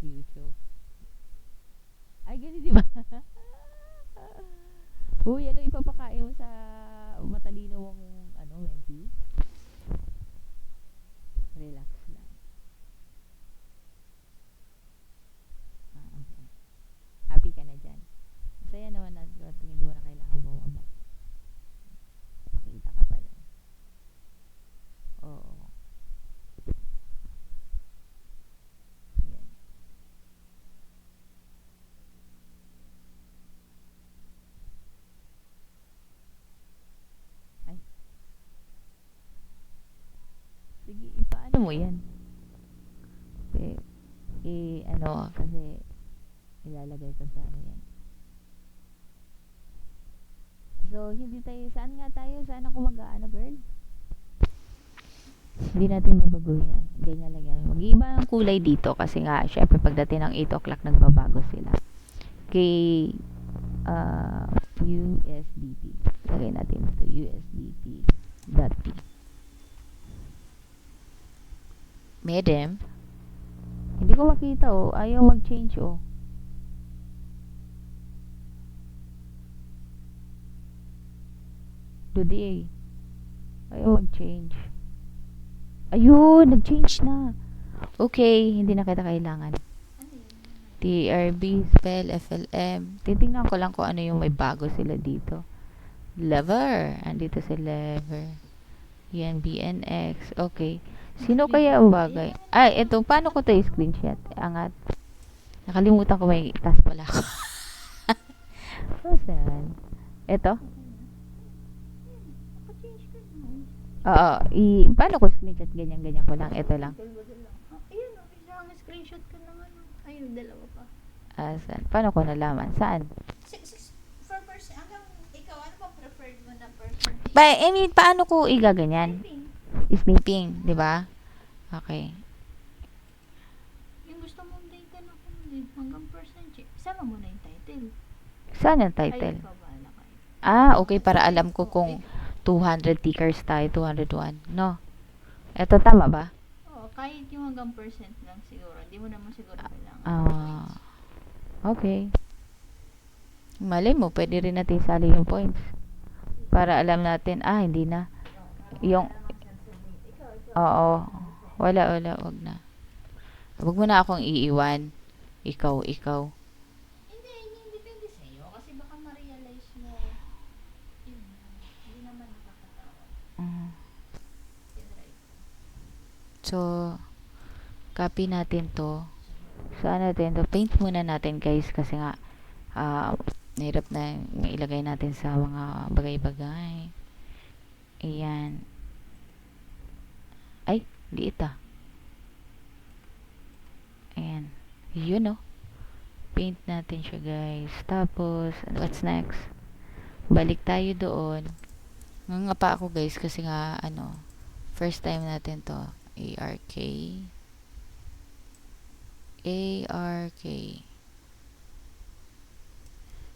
Speaker 1: YouTube. Ay, ganun di ba? Uy, ano ipapakain mo sa matalino mong ano, mentee? Relax lang. Okay. Happy ka na dyan. Masaya naman na hindi mo na kailangan bumaba. Makita ka pa lang. Oo. Yan. Ay, sige, ipaano mo yan? Eh, ano, kasi ilalagay ko sa ano yan. So, hindi tayo, saan nga tayo? Saan ako mag-ano, girl? Hindi natin mabaguhin yan. Ganyan lang yan. Mag-iiba ang kulay dito kasi nga, syempre, pagdating ng 8 o'clock, nagbabago sila. Kay USDT. Lagay natin ito, USDT.P. Madam, hindi ko makita, oh. Ayaw mag-change, oh. Today. Ayaw mag-change. Ayun, nag-change na. Okay, hindi na kita kailangan. TRB, spell, FLM. Titingnan ko lang kung ano yung may bago sila dito. Lever. Andito si lever. Yan, BNX. Okay. Sino kaya ang bagay? Ay, ito. Paano ko to i-screenshot? Angat. Nakalimutan ko may task pala ako. Basta naman. Ito. Oo. Paano ko screenshot? Ganyan-ganyan ko lang. Ito lang.
Speaker 2: Ayun, isang screenshot ko naman. Ayun, dalawa pa.
Speaker 1: Saan? Paano ko nalaman? Saan?
Speaker 2: For person, hanggang ikaw, ano ba preferred mo na person?
Speaker 1: I mean, paano ko igaganyan? Snipping, di ba? Okay.
Speaker 2: Yung gusto mong data na kung hanggang person, sama mo na yung title.
Speaker 1: Saan ang title?
Speaker 2: Ay, pabala kayo.
Speaker 1: Okay, para alam ko kung 200 tickers tayo, 201. No? Ito, tama ba?
Speaker 2: Oo, kahit yung hanggang percent lang siguro. Hindi mo naman siguro kailangan.
Speaker 1: Okay. Malay mo, pwede rin natin sali yung points. Para alam natin, hindi na. Yung, oo. Wala, wag na. Wag mo na akong iiwan. Ikaw.
Speaker 2: Hindi depende sa'yo. Kasi baka ma-realize mo, yun, hindi naman nakakatawa.
Speaker 1: So, copy natin to. Saan natin to? Paint muna natin, guys, kasi nga, hirap na ilagay natin sa mga bagay-bagay. Ayan. Ay, liit ah. Ayan. Yun, oh. Paint natin siya, guys. Tapos, what's next? Balik tayo doon. Nga pa ako, guys, kasi nga, first time natin to. ARK.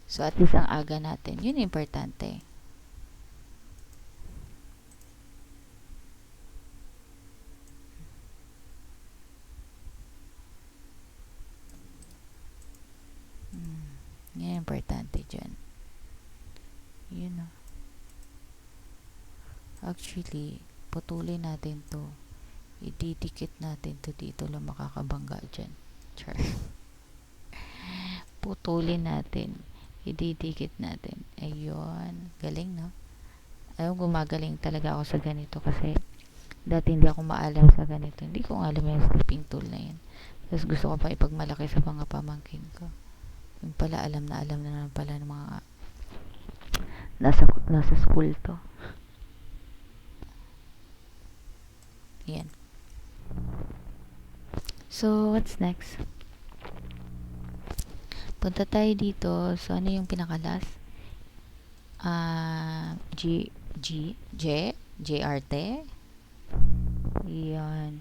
Speaker 1: So, at least ang aga natin. Yun yung importante. Yan yung importante dyan. Yun o. Actually, putulin natin to. Ididikit natin to dito lang makakabangga dyan. Char. Putulin natin. Ididikit natin. Ayun. Galing, no? Ayaw, gumagaling talaga ako sa ganito kasi dati hindi ako maalam sa ganito. Hindi ko alam yung snipping tool na yun. Tapos gusto ko pa ipagmalaki sa mga pamangkin ko. Yung pala, alam na naman pala ng mga nasa school to. Yan. So, what's next? Punta tayo dito. So, ano yung pinakalas? JRT. Yan.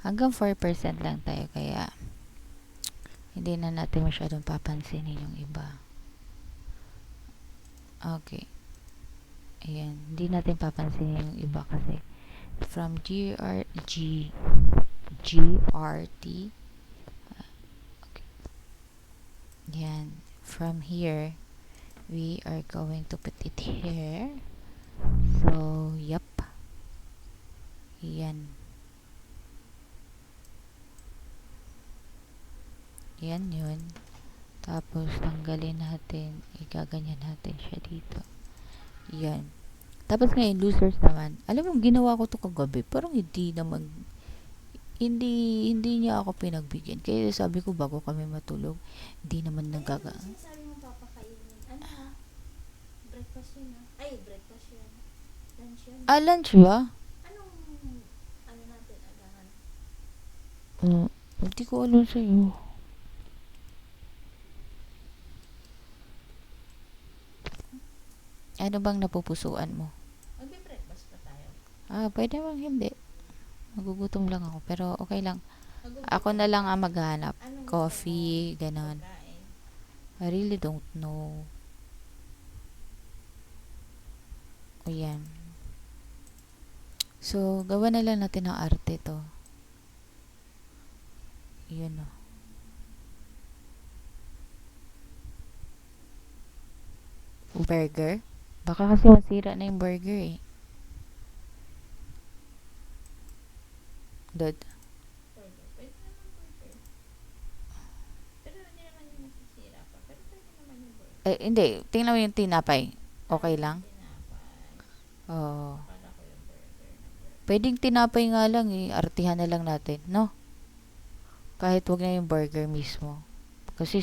Speaker 1: Hanggang 4% lang tayo, kaya hindi na natin masyadong papansinin yung iba. Okay. Ayan. Hindi natin papansinin yung iba kasi from GRT. Okay. Yan. From here, we are going to put it here. So, yep. Yan. Yan yun. Tapos, tanggalin natin. Igaganyan natin siya dito. Yan. Tapos ngayon, losers naman. Alam mo, ginawa ko to kagabi. Parang hindi niya ako pinagbigyan. Kaya sabi ko, bago kami matulog, hindi naman nagaga.
Speaker 2: Ano sabi mo papakainin? Ano? Breakfast yun, ah? Ay, breakfast yun. Lunch yun.
Speaker 1: Lunch ba?
Speaker 2: Anong, natin agahan?
Speaker 1: Hindi ko alam sa'yo. Ano bang napupusuan mo?
Speaker 2: Magbe-breakfast pa tayo.
Speaker 1: Pwede bang hindi. Magugutom lang ako, pero okay lang.
Speaker 2: Magugutom
Speaker 1: Ako na lang
Speaker 2: ka.
Speaker 1: ang maghahanap.
Speaker 2: Anong gusto
Speaker 1: Coffee,
Speaker 2: mo?
Speaker 1: ganon.
Speaker 2: Pagkain.
Speaker 1: I really don't know. Ayan. So, gawa na lang natin ng arte to. Yun o. Burger? Baka kasi masira na yung burger eh. Dod.
Speaker 2: Burger. Pwede naman burger. Pero hindi naman yung nasisira pa. Pero pwede naman yung burger.
Speaker 1: Hindi. Tingnan mo yung tinapay. Okay lang?
Speaker 2: Tinapay.
Speaker 1: Oo.
Speaker 2: Akala ko yung burger na burger.
Speaker 1: Pwedeng tinapay nga lang eh. Artihan na lang natin, no? Kahit wag na yung burger mismo. Kasi,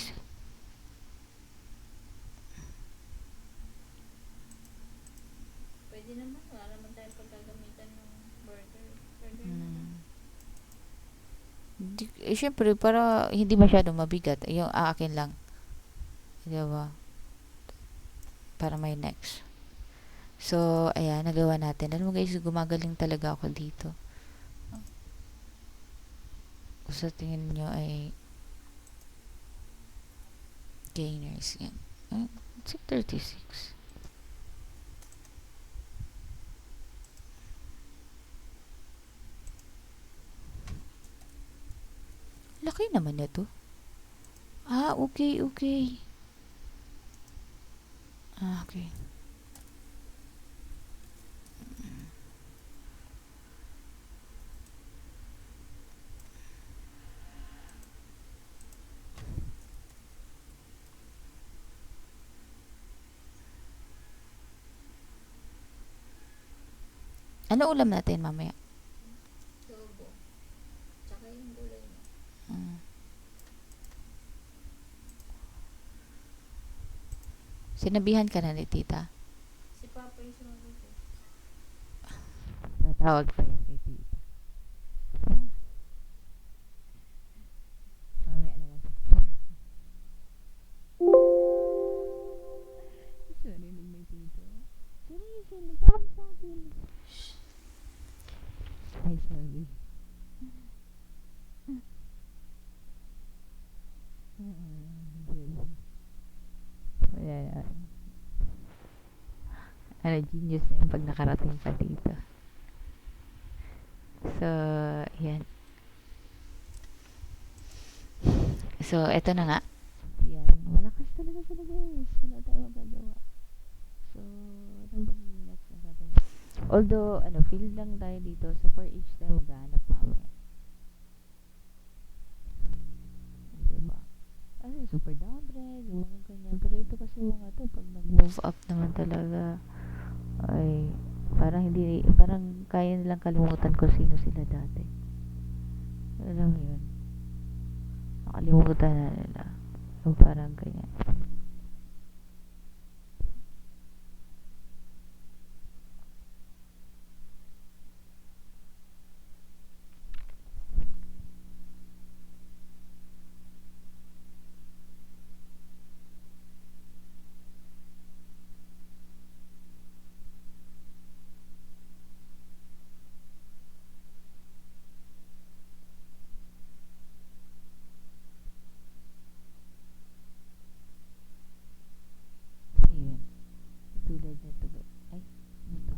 Speaker 2: Pwede naman. Wala naman tayo paggagamitan ng burger. Burger naman.
Speaker 1: syempre, para hindi masyadong mabigat. Yung akin lang. Diba? Para may next. So, ayan, nagawa natin. Alam mo guys, gumagaling talaga ako dito. Sa tingin nyo ay gainers. Yan. It's like 36. Laki naman na to. Okay, okay. Okay. Ano ulam natin mamaya?
Speaker 2: Adobo. Tsaka yung gulay mo.
Speaker 1: Mm. Sinabihan ka na ni tita?
Speaker 2: Si Papa yung sumagot eh.
Speaker 1: Tatawag pa yan kay tita. Mamaya na lang. Sorry, may tita. Sorry, nagtawag sa akin. Ay, sorry. Ayan. Genius na yung pag nakarating pa dito. So, yan. So, eto na nga. Yan. Malakas talaga sila guys. Wala tayo magagawa. So, anong bang next na gagawin? Although, field lang tayo dito. So, for each tayo maghahanap mamaya. Diba? Super downgrade, yung mga ganyan. Pero ito kasi mga to, pag nag-move up naman talaga, ay, parang kaya nilang kalimutan kung sino sila dati. Alam mo yun? Nakalimutan na nila. So, parang ganyan. Ayun. Tulad nito. Ay, ito.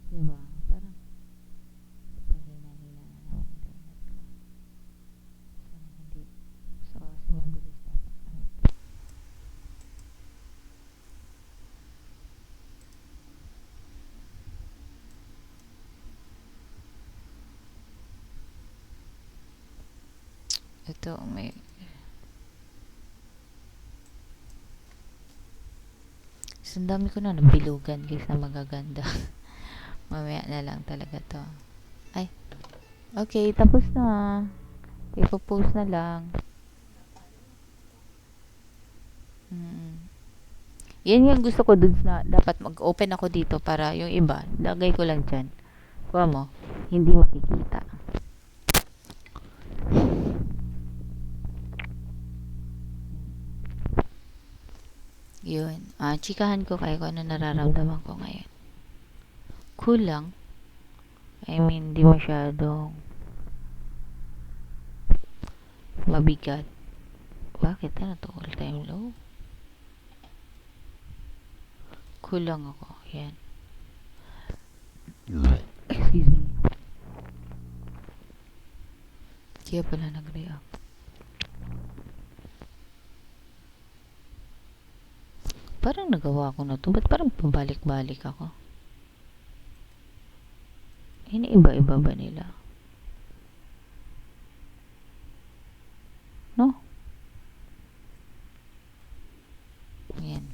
Speaker 1: Diba? Parang pahina-hina na naman internet ko. Sana hindi. So, kasi mabilis dapat kami. Ito, may... So, ang dami ko na nabilugan guys na magaganda. Mamaya na lang talaga to. Ay, okay, tapos na. Ipopost na lang. Yan yung gusto ko dun na dapat mag-open ako dito para yung iba, lagay ko lang dyan. Kuha mo, hindi makikita. Chikahan ko kayo kung ano nararamdaman ko ngayon. Cool lang. I mean, di masyadong mabigat. Bakit? Ano to? All time low? Cool lang ako. Yan. Excuse me. Kaya pala nag-react. Parang nagawa ko na to. Ba't parang pabalik-balik ako? Iniiba-iba ba nila? No? Yan.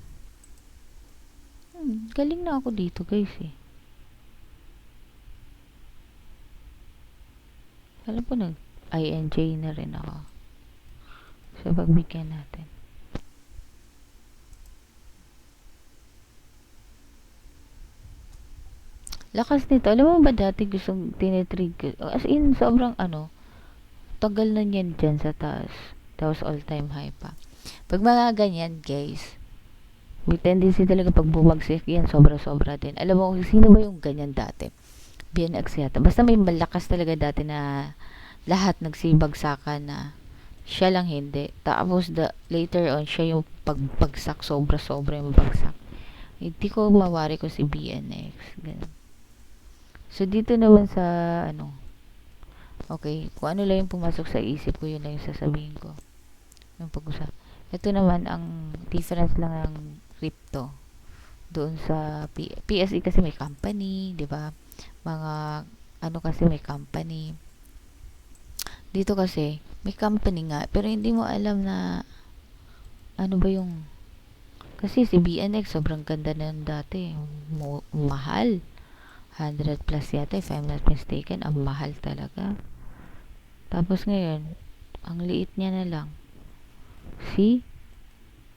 Speaker 1: Galing na ako dito guys eh. Alam po nag-INJ na rin ako. So, pagbigyan natin. Lakas nito. Alam mo ba dati gustong tinitrade ko? As in, sobrang tagal na niyan dyan sa taas. Tapos all time high pa. Pag mga ganyan, guys, may tendency talaga pag bumagsak yan, sobra-sobra din. Alam mo, sino ba yung ganyan dati? BNX yata. Basta may malakas talaga dati na lahat nagsibagsakan na siya lang hindi. Tapos later on, siya yung pagbagsak, sobra-sobra yung bagsak. Hindi ko mawari ko si BNX. Ganun. So, dito naman sa, okay, kung ano lang yung pumasok sa isip ko, yun lang yung sasabihin ko. Yung pag-usap. Ito naman, ang difference lang ng crypto. Doon sa PSE kasi may company, di ba? Mga, kasi may company. Dito kasi, may company nga, pero hindi mo alam na, ano ba yung, kasi si BNX, sobrang ganda na yun dati. Mahal. 100 plus yata, if I'm not mistaken. Ang mahal talaga. Tapos ngayon, ang liit niya na lang. See?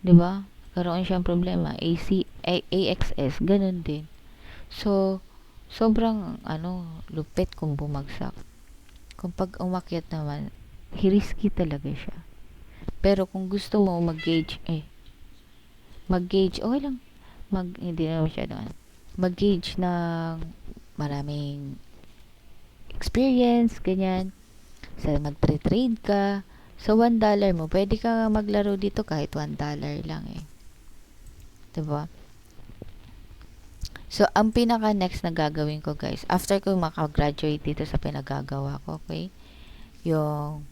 Speaker 1: Diba? Karoon siyang problema. AXS, ganun din. So, sobrang, lupit kung bumagsak. Kung pag umakyat naman, risky talaga siya. Pero kung gusto mo mag-gauge, okay lang. Hindi na masyado. Mag-gauge ng maraming experience, ganyan. So, mag-trade ka. So, $1 mo, pwede ka maglaro dito kahit $1 lang eh. Diba? So, ang pinaka-next na gagawin ko, guys, after ko makagraduate dito sa pinagagawa ko, okay? Yung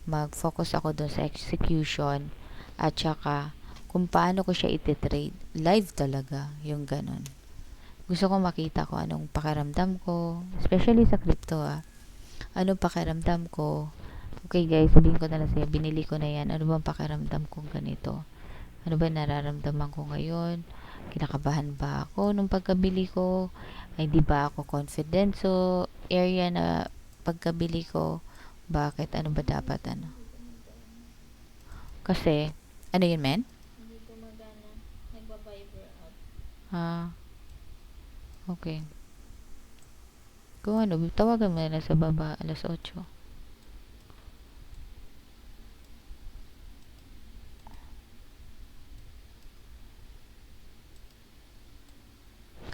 Speaker 1: mag-focus ako dun sa execution at saka kung paano ko siya ititrade. Live talaga, yung ganun. Gusto ko makita ko anong pakiramdam ko, especially sa crypto Anong pakiramdam ko? Okay guys, sabihin ko na lang sa'yo, binili ko na yan. Ano bang pakiramdam kong ganito? Ano ba nararamdaman ko ngayon? Kinakabahan ba ako nung pagkabili ko? Ay, di ba ako confident? So, area na pagkabili ko, bakit? Ano ba dapat Kasi, ano yun, men?
Speaker 2: Hindi gumagana. Nagbabiber out.
Speaker 1: Okay. Kung tawagan mo na sa baba, 8:00.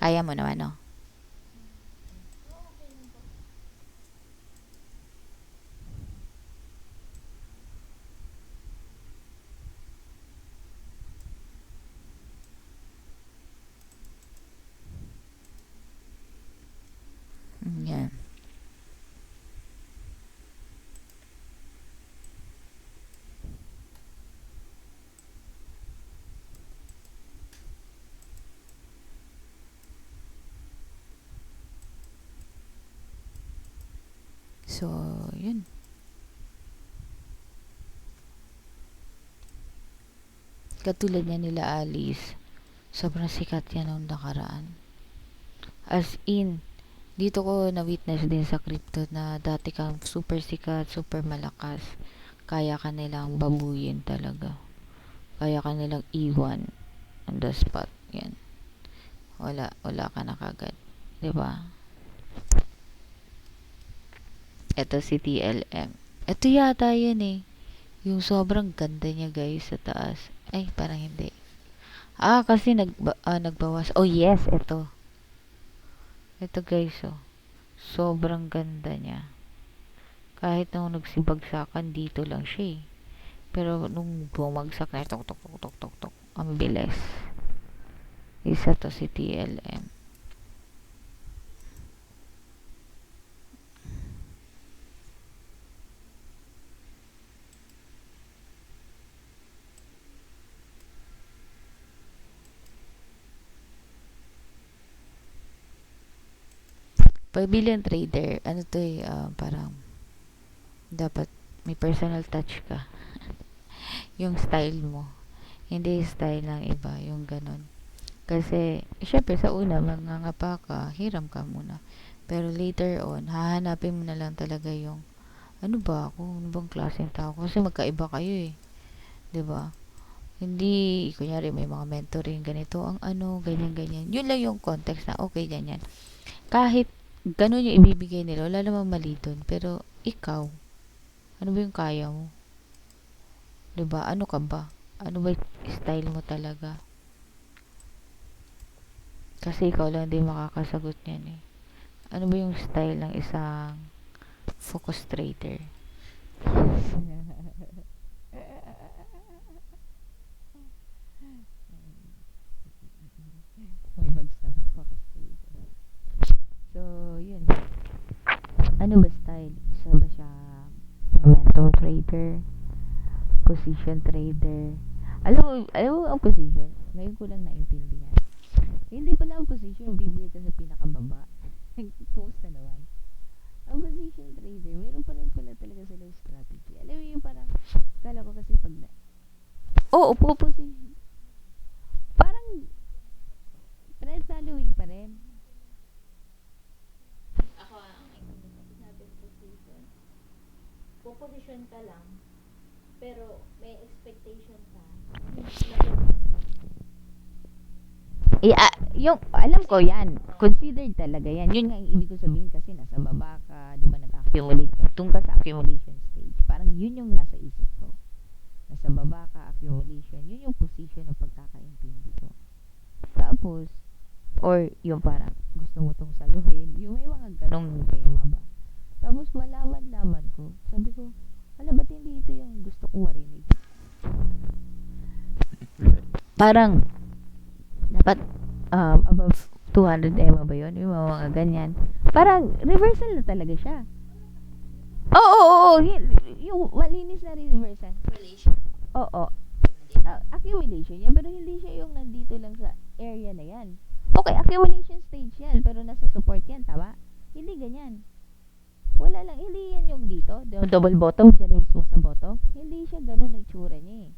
Speaker 1: Kaya mo naman, no? Yan. So, yun. Katulad niya nila Alice, sobrang sikat yan nung nakaraan. As in, dito ko na-witness din sa crypto na dati kang super sikat, super malakas. Kaya ka nilang babuyin talaga. Kaya ka nilang iwan on the spot. Yan. Wala ka na kagad. Diba? Ito si TLM. Ito yata yan eh. Yung sobrang ganda niya guys sa taas. Ay, parang hindi. Kasi nagbawas. Oh, yes, ito. Ito guys, oh. Sobrang ganda niya. Kahit nung nagsibagsakan, dito lang siya eh. Pero nung bumagsak na, tok, tok, tok, tok, tok, tok. Ang bilis. Isa to si TLM. Pag billion trader, ano to eh, parang dapat may personal touch ka. Yung style mo. Hindi yung style ng iba, yung ganun. Kasi, syempre sa una, mangangapa ka, hiram ka muna. Pero later on, hahanapin mo na lang talaga yung, ano ba ako? Ano bang klaseng tao? Kasi magkaiba kayo eh. 'Di ba? Hindi, kunyari may mga mentoring, ganito ang ano, ganyan, ganyan. Yun lang yung context na, okay, ganyan. Kahit ganun yung ibibigay nila, wala namang mali dun. Pero, ikaw, ano ba yung kaya mo? 'Di ba? Ano ka ba? Ano ba yung style mo talaga? Kasi ikaw lang din makakasagot niyan eh. Ano ba yung style ng isang focus trader? May bags na ba? Focus trader. So, yun. Ano ba style? Isa ba siya momentum trader? Position trader? Alam mo ang position? Ngayon ko lang naintindihan. Hindi pala ang position, bibili ka sa pinakababa. Kumusta naman? Ang position trader, meron pa rin pala talaga silang strategy. Alam mo yung parang, kala ko kasi pag na... Oo, position. Parang, trend following pa rin.
Speaker 2: Ako, ang intindi natin position. Puposisyon ka lang, pero may expectation ka.
Speaker 1: Yung, alam ko yan. Considered talaga yan. Yun nga yung ibig ko sabihin kasi nasa baba ka, di ba nag-accumulate ka. Tung ka sa accumulation stage. Parang yun yung nasa isip ko. Nasa baba ka, accumulation. Yun yung position ng pagkakaintindi ko. Tapos, or yung parang gusto mo tong saluhin. Yung may mga ganong tema ba. Tapos malaman-laman ko. Sabi ko, wala ba't hindi ito yung gusto kong marinig? Parang, dapat above 200 EMA ba yun? Yung mga ganyan. Parang reversal na talaga siya. Oo. Yung malinis na reversal.
Speaker 2: Relation.
Speaker 1: Oo. Accumulation yan. Pero hindi siya yung nandito lang sa area na yan. Okay, accumulation stage yan. Pero nasa support yan, tama? Hindi ganyan. Wala lang. Hindi yan yung dito. Double bottom. Diyan mismo sa bottom. Hindi siya ganun ang tsura niya eh.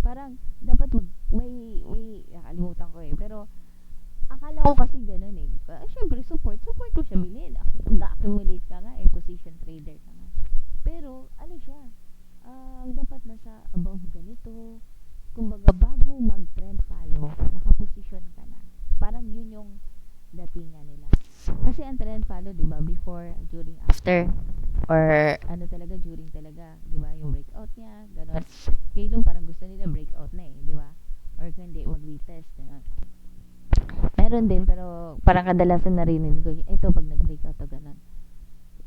Speaker 1: Parang, dapat may, nakalimutan ko eh. Pero, akala ko kasi ganun eh. Siyempre, support mo siya bilhin. Mag-accumulate ka nga eh. Position trader ka nga. Pero, ano siya? Dapat nasa above ganito. Kumbaga, bago mag-trend follow, nakaposition ka na. Parang yun yung datingan nila. Kasi ang trend follow, di ba, before, during, after, or ano talaga, during talaga, di ba, yung breakout niya, gano'n. Kailong parang gusto nila breakout na eh, di ba? Or kundi mag-retest, gano'n. Meron din, pero parang kadalasan narinig ko, ito pag nag-breakout o gano'n.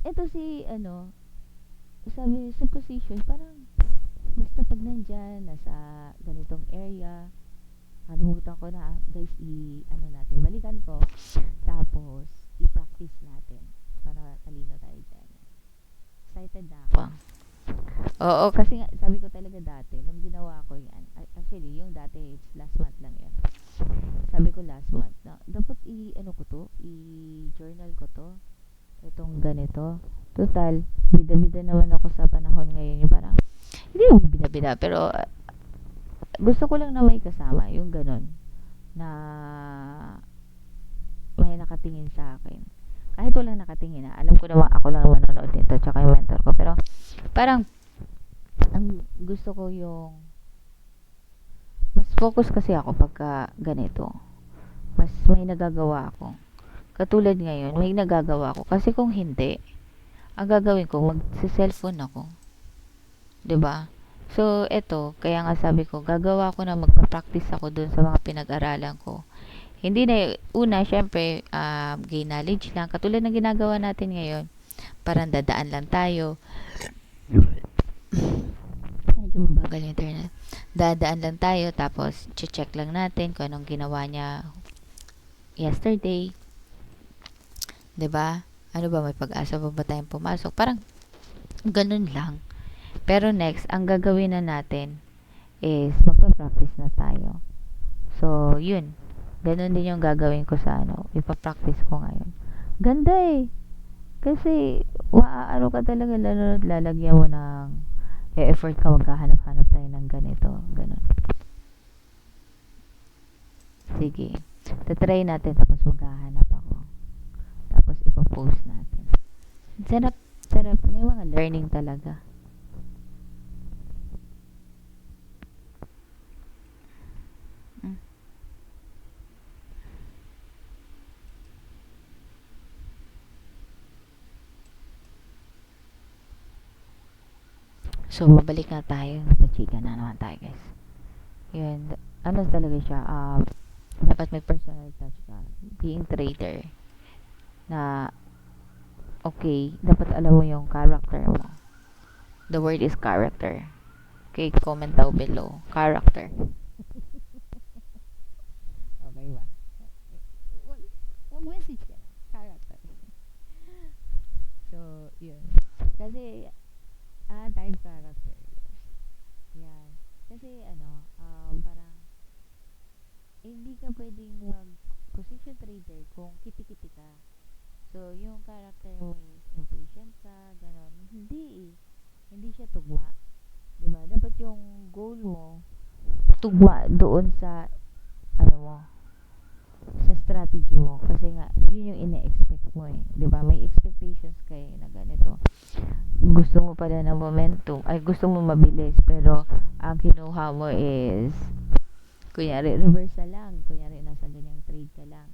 Speaker 1: Ito si, sabi sa position, parang, basta pag nandyan, nasa ganitong area, kalimutan ko na, guys, natin, balikan ko, tapos, i-practice natin, para talino tayo dyan. Excited na ako. Oo, kasi nga, sabi ko talaga dati, nung ginawa ko yan, actually, yung dati, last month lang yan. Sabi ko last month, na, dapat i-journal ko to, itong ganito. Total, bida-bida naman ako sa panahon ngayon, yung parang, hindi yung bida-bida, pero, gusto ko lang na may kasama, yung ganon, na, may nakatingin sa akin. Kahit walang nakatingin na, alam ko naman ako lang manonood nito, tsaka yung mentor ko, pero, parang, ang gusto ko yung, mas focus kasi ako pagka ganito. Mas may nagagawa ako. Katulad ngayon, may nagagawa ako. Kasi kung hindi, ang gagawin ko, mag-cellphone ako. 'Di ba? So, eto, kaya nga sabi ko, gagawa ko na magpa-practice ako dun sa mga pinag-aralan ko. Hindi na, una, syempre, gain knowledge lang. Katulad ng ginagawa natin ngayon. Parang dadaan lang tayo. Medyo mabagal yung internet. Dadaan lang tayo, tapos check lang natin kung anong ginawa niya yesterday. 'Di ba? Ano ba, may pag-asa pa ba tayong pumasok? Parang ganun lang. Pero next, ang gagawin na natin is magpa-practice na tayo. So, yun. Ganun din yung gagawin ko sa ano, ipa-practice ko ngayon. Ganda eh. Kasi, maaano ka talaga, lalagyan mo ng effort ka, maghahanap-hanap tayo ng ganito. Ganun. Sige. Tatry natin, tapos maghahanap ako. Tapos, ipopost natin. Sarap, sarap. May mga learning talaga. Mm. So, babalik na tayo. Napachika na naman tayo, guys. Yun. Ano talaga siya? Dapat may personal touch ka. Being trader. Na, okay, dapat alam mo yung character mo. The word is character. Okay, comment down below. Character. Okay ba? Mag-message ka na. Character. So, yun. Kasi, type character. Yan. Kasi, parang, hindi ka pwedeng mag-position trader kung kiti-kiti ka. So, yung character mo is impatient ka, ganon. Hindi eh. Hindi siya tugma. Diba? Dapat yung goal mo, tugma doon sa, ano mo, sa strategy mo. Kasi nga, yun yung ine-expect mo eh. Diba? May expectations kayo na ganito. Gusto mo pala ng momentum. Ay, gusto mo mabilis. Pero, ang kinuha mo is, kunyari, reversal lang. Kunyari, nasa ganyang trade ka lang.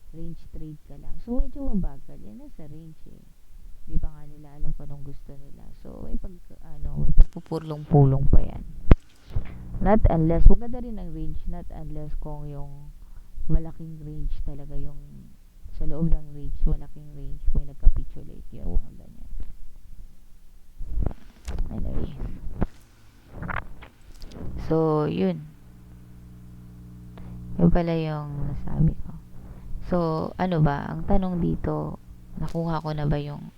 Speaker 1: Range trade ka lang. So, medyo mabagal. Yan nasa range eh. Di pa nga nila alam kung anong gusto nila. So, may pagpupulong-pulong pa yan. Not unless, maganda rin ang range. Not unless kung yung malaking range talaga yung sa loob ng range, malaking range, may nagcapitulate. Yung mga ganyan. Anyway. So, yun. Yun pala yung nasabi ko. So, ano ba? Ang tanong dito, nakuha ko na ba yung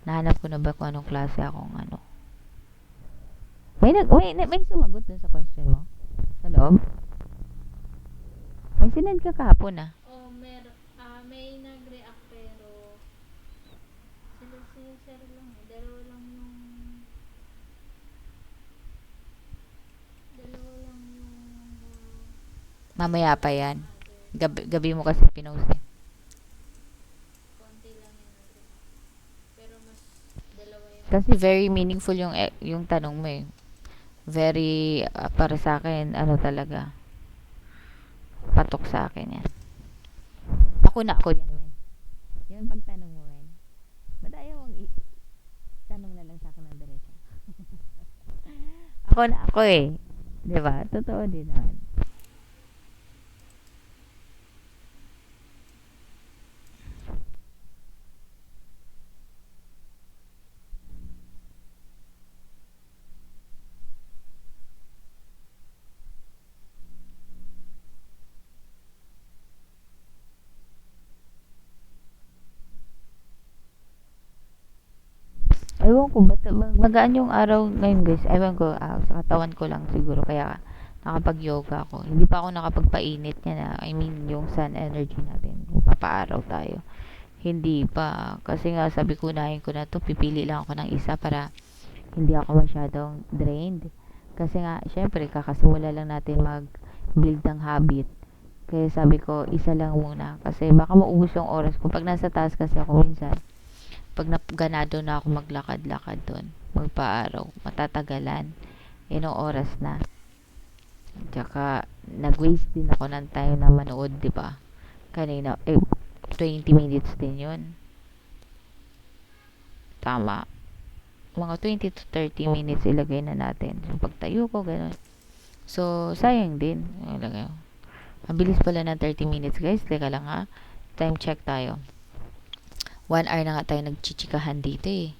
Speaker 1: nahanap ko na ba kung anong klase akong ano? May sumagot dun sa question mo? Sa loob? May sinend ka kahapon ah.
Speaker 2: O may nag-react pero sila lang eh. Dalawa lang yung
Speaker 1: Mamaya pa yan. Gabi mo kasi pinost eh.
Speaker 2: konti lang yun natin. Pero mas dalawa yung
Speaker 1: Kasi very meaningful yung tanong mo eh. Very, para sa akin, ano talaga, patok sa akin yan. Ako yan, men. Yung pagtanong mo, men. Ba't ayaw mong tanong na lang sa akin ng diretso? Ako eh. Diba? Totoo din naman. Ewan ko, ba't magaan yung araw ngayon guys. Ewan ko, sa katawan ko lang siguro. Kaya nakapag-yoga ako. Hindi pa ako nakapagpainit niya na. I mean, yung sun energy natin. Papaaraw tayo. Hindi pa. Kasi nga, sabi ko, unahin ko na to. Pipili lang ako ng isa para hindi ako masyadong drained. Kasi nga, syempre, kakasimula lang natin mag-build ng habit. Kaya sabi ko, isa lang muna. Kasi baka maubos yung oras ko. Pag nasa taas kasi ako minsan, pag ganado na ako maglakad-lakad doon, magpaaraw, matatagalan. Yun ang oras na. Tsaka, nag-waste din ako ng time na manood, di ba? Kanina, 20 minutes din yun. Tama. mga 20 to 30 minutes ilagay na natin. So, pagtayo ko, gano'n. So, sayang din. Ilagay ko. Ang bilis pala ng 30 minutes, guys. Teka lang ha. Time check tayo. 1 hour na nga tayo nagchichikahan dito eh.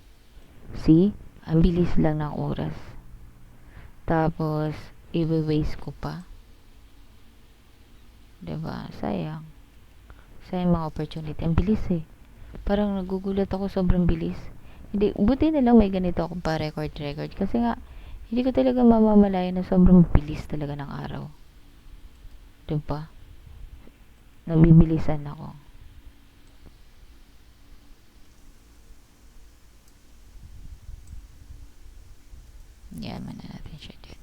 Speaker 1: See? Ang bilis lang ng oras. Tapos, i-waste ko pa. Diba? Sayang. Sayang mga opportunity. Ang bilis eh. Parang nagugulat ako, sobrang bilis. Hindi, buti na lang may ganito akong pa-record. Kasi nga, hindi ko talaga mamamalayan na sobrang bilis talaga ng araw. Diba? Nabibilisan ako. Yan, na natin siya dyan.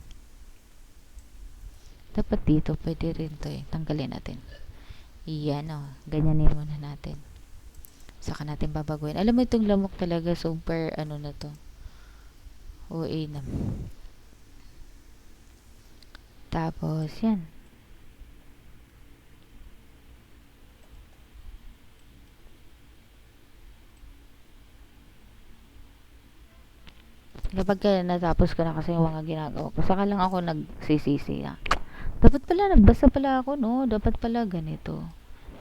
Speaker 1: Dapat dito, pwede rin to eh. Tanggalin natin. Yan o. Ganyanin muna natin. Saka natin babaguhin. Alam mo itong lamok talaga, super ano na to. OA na. Tapos, yan. Kapag natapos ko na kasi yung mga ginagawa ko, saka lang ako nagsisisi na. Dapat pala, nagbasa pala ako, no? Dapat pala ganito.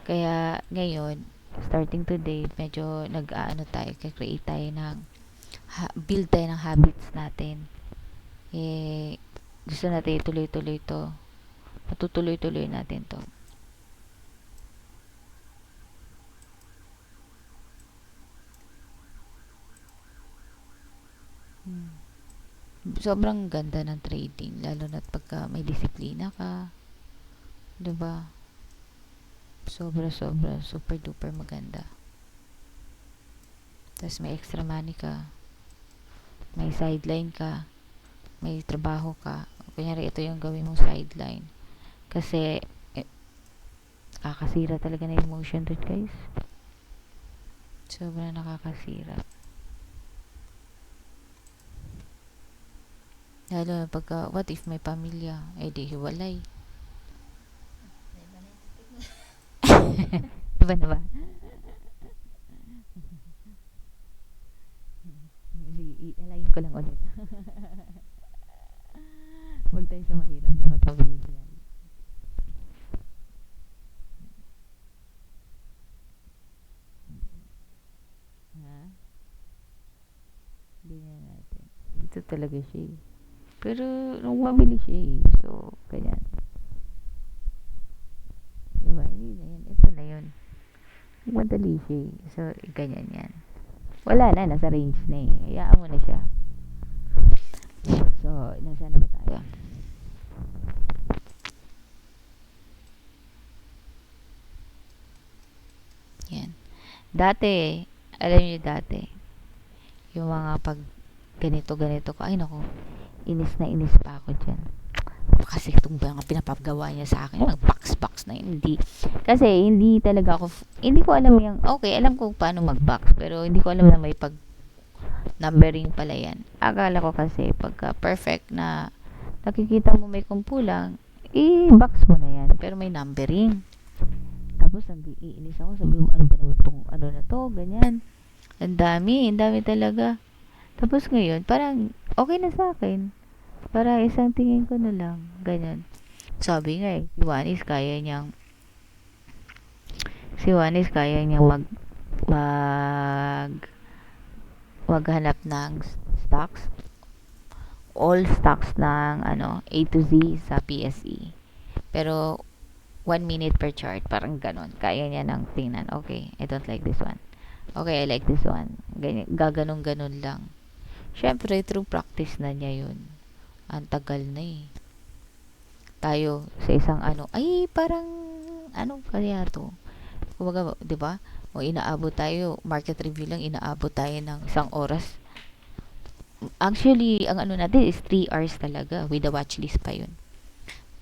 Speaker 1: Kaya, ngayon, starting today, medyo nag-ano tayo, create tayo ng, build tayo ng habits natin. Eh, gusto natin ituloy-tuloy to. Matutuloy-tuloy natin to. Sobrang ganda ng trading, lalo na pagka may disiplina ka. Diba? Sobra, super duper maganda. Tapos may extra money ka. May sideline ka. May trabaho ka. Kunyari, ito yung gawin mong sideline. Kasi, nakakasira talaga na emotion doon, guys. Sobra nakakasira. Lalo na pagka, what if may pamilya? Eh, di hiwalay. Iba na ba? Alayin ko lang ulit. Huwag tayo sa mahirap. Dapat mabilis yan. Ha? Ganyan natin. Ito talaga siya eh. Pero, nung mabilis siya eh. So, ganyan. Diba? Hindi na yun. Ito na yun. Madali siya eh. So, ganyan yan. Wala na. Nasa range na eh. Hayaan mo na siya. So, nasa na ba tayo? Yan. Dati, alam niyo dati, yung mga pag ganito ko, ay nako, inis pa ako dyan. Kasi itong mga pinapagawa niya sa akin, mag box na yun, hindi. Kasi hindi talaga ako, hindi ko alam yung, okay, alam ko paano mag-box, pero hindi ko alam na may pag numbering pala yan. Akala ko kasi pagka perfect na nakikita mo may kumpulang, i-box mo na yan, pero may numbering. Tapos iinis ako, sabi mo, ano ba naman tong, ano na to, ganyan. Ang dami talaga. Tapos ngayon, parang okay na sa akin. Para isang tingin ko na lang, ganyan. Sabi nga eh, si Juanis kaya niyang mag maghanap ng stocks, all stocks ng ano, A to Z sa PSE. Pero 1 minute per chart, parang ganon. Kaya niya nang tingnan. Okay, I don't like this one. Okay, I like this one. Ganyan, gaganon-ganon lang. Syempre, through practice na niya yun. Ang tagal na eh. Tayo, sa isang ano, ay, parang, ano kaya to? Kumbaga, di ba? O inaabot tayo, market review lang, inaabot tayo ng 1 oras. Actually, ang ano natin is 3 hours talaga. With the watchlist pa yun.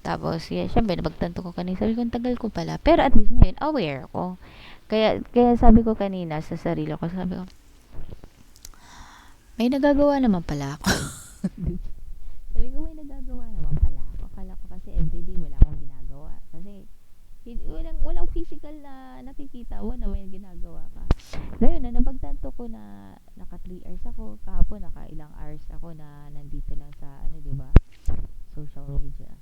Speaker 1: Tapos, yeah, syempre, napagtanto ko kanina, sabi ko, ang tagal ko pala. Pero at least ngayon, aware ko. Kaya sabi ko kanina sa sarili ko, sabi ko, may nagagawa naman pala ako. Sabi ko, may nagagawa naman pala ako. Akala ko kasi everyday wala akong ginagawa. Kasi, Walang physical na nakikita mo na may ginagawa ka. Ngayon na napagtanto ko na naka 3 hours ako, kahapon naka ilang hours ako na nandito lang sa ano, 'di ba? Social media.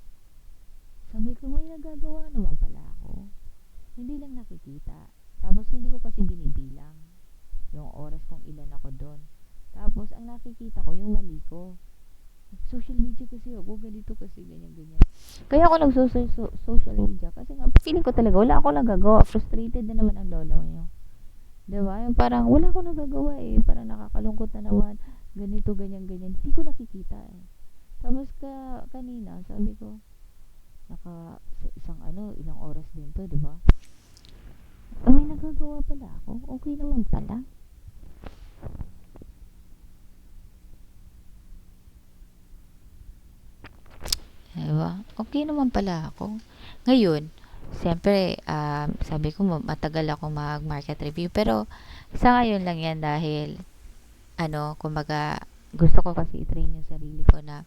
Speaker 1: Sabi ko may nagagawa naman pala ako. Hindi lang nakikita. Tapos hindi ko kasi binibilang yung oras kung ilan ako doon. Tapos ang nakikita ko yung mali ko. Social media kasi ako, ganito kasi, ganyan, ganyan. Kaya ako social media kasi nga, feeling ko talaga, wala ako nagagawa. Frustrated na naman ang lola niyo. Diba? Yung parang, wala ako nagagawa eh. Parang nakakalungkot na naman. Ganito, ganyan, ganyan. Hindi ko nakikita eh. Tapos kanina, sabi ko, sa isang ilang oras din to, diba? May nagagawa pala ako. Okay naman pala. Diba? Okay naman pala ako. Ngayon, siyempre, sabi ko matagal ako mag-market review. Pero, sa ngayon lang yan dahil, kumbaga, gusto ko kasi i-train yung sarili ko na,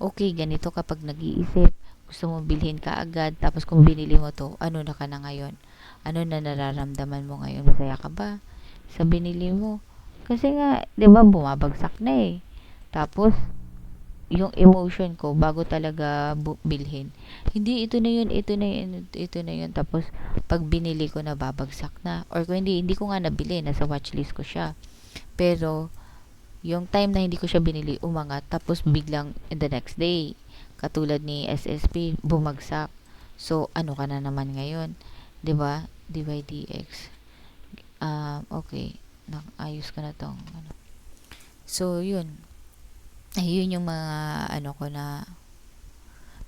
Speaker 1: okay, ganito kapag nag-iisip, gusto mo bilhin ka agad, tapos kung binili mo to, ano na ka na ngayon? Ano na nararamdaman mo ngayon? Masaya ka ba sa binili mo? Kasi nga, di ba, bumabagsak na eh. Tapos, yung emotion ko bago talaga bilhin. Hindi ito na yun, ito na yun. Tapos pag binili ko na babagsak na. Or kung hindi ko nga nabili, nasa watchlist ko siya. Pero yung time na hindi ko siya binili, umangat. Tapos biglang in the next day, katulad ni SSP, bumagsak. So ano ka na naman ngayon? 'Di ba? DYDX. Okay. Ayos ko na tong So yun, ayun yung mga ko na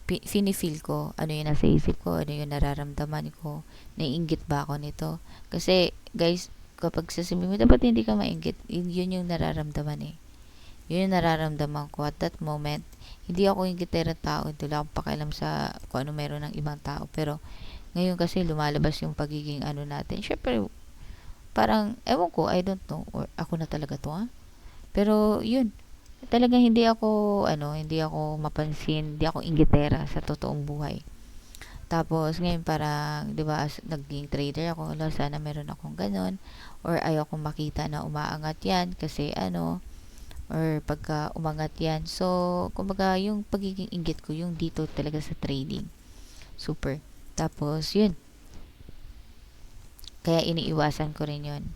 Speaker 1: feel ko, ano yung nasa isip ko, ano yung nararamdaman ko, naiinggit ba ako nito. Kasi guys, kapag sasabihin mo dapat hindi ka mainggit, yun yung nararamdaman eh. Yun yung nararamdaman ko at that moment. Hindi ako inggitera tao, hindi lang akong pakialam sa kung ano meron ng ibang tao. Pero ngayon kasi lumalabas yung pagiging natin. Syempre, parang ewan ko, I don't know, or ako na talaga to ha. Pero yun, talagang hindi ako mapansin, hindi ako inggitera sa totoong buhay. Tapos ngayon parang, 'di ba, naging trader ako, sana meron akong ganon or ayaw kong makita na umaangat 'yan kasi or pagka umangat 'yan. So, kumbaga yung pagiging inggit ko yung dito talaga sa trading. Super. Tapos yun, kaya iniiwasan ko rin yun.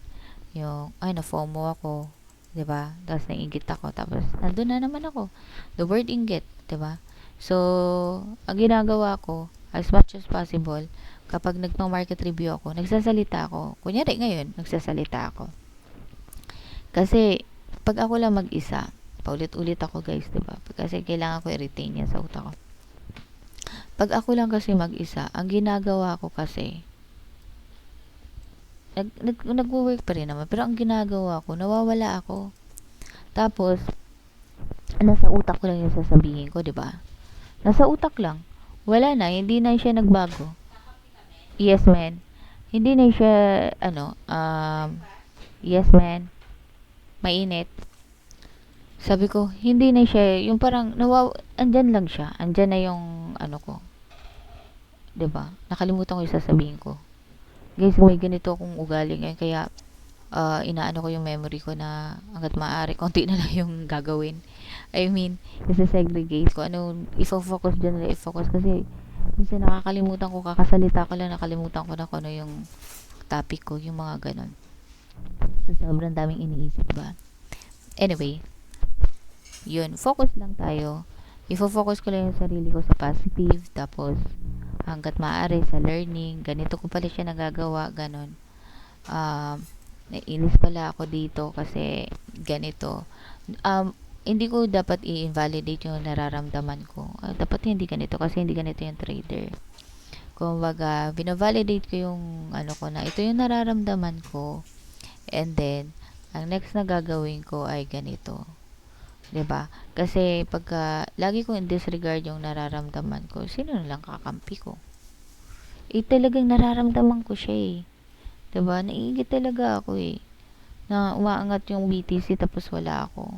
Speaker 1: Yung na FOMO ako, 'di ba? Tapos naiinggit ako, tapos nandun na naman ako. The word inggit, 'di ba? So, ang ginagawa ko as much as possible kapag nagma-market review ako, nagsasalita ako. Kunyari ngayon, nagsasalita ako. Kasi pag ako lang mag-isa, paulit-ulit ako guys, 'di ba? Kasi kailangan ko i-retain yan sa utak ko. Pag ako lang kasi mag-isa, ang ginagawa ko kasi nagwo-work pa rin naman. Pero ang ginagawa ko, nawawala ako. Tapos, nasa utak ko lang yung sasabihin ko, di ba? Nasa utak lang. Wala na, hindi na siya nagbago. Yes, man. Hindi na siya, yes, man. Mainit. Sabi ko, hindi na siya, yung parang, andyan lang siya. Andyan na yung, ko. 'Di ba? Nakalimutan ko yung sasabihin ko. Guys, may ganito akong ugali ngayon, kaya inaano ko yung memory ko na hanggat maaari, konti na lang yung gagawin. I mean, isa-segregate ko. Ifo-focus dyan na i-focus kasi minsan nakakalimutan ko, kakasalita ko lang, nakalimutan ko na kung ano yung topic ko, yung mga ganon. So, sobrang daming iniisip ba? Anyway, yun, focus lang tayo. Ifo-focus ko lang yung sarili ko sa positive, tapos hanggat maaari sa learning, ganito ko pala siya nagagawa, ganon. Naiinis pala ako dito kasi ganito. Hindi ko dapat i-invalidate yung nararamdaman ko. Dapat hindi ganito kasi hindi ganito yung trader. Kumbaga, binavalidate ko yung ko na ito yung nararamdaman ko. And then, ang next na gagawin ko ay ganito. 'Di ba? Kasi pagka lagi kong disregard yung nararamdaman ko, sino na lang kakampi ko? Talagang nararamdaman ko siya eh. 'Di ba? Naiinggit talaga ako eh. Na umaangat yung BTC tapos wala ako.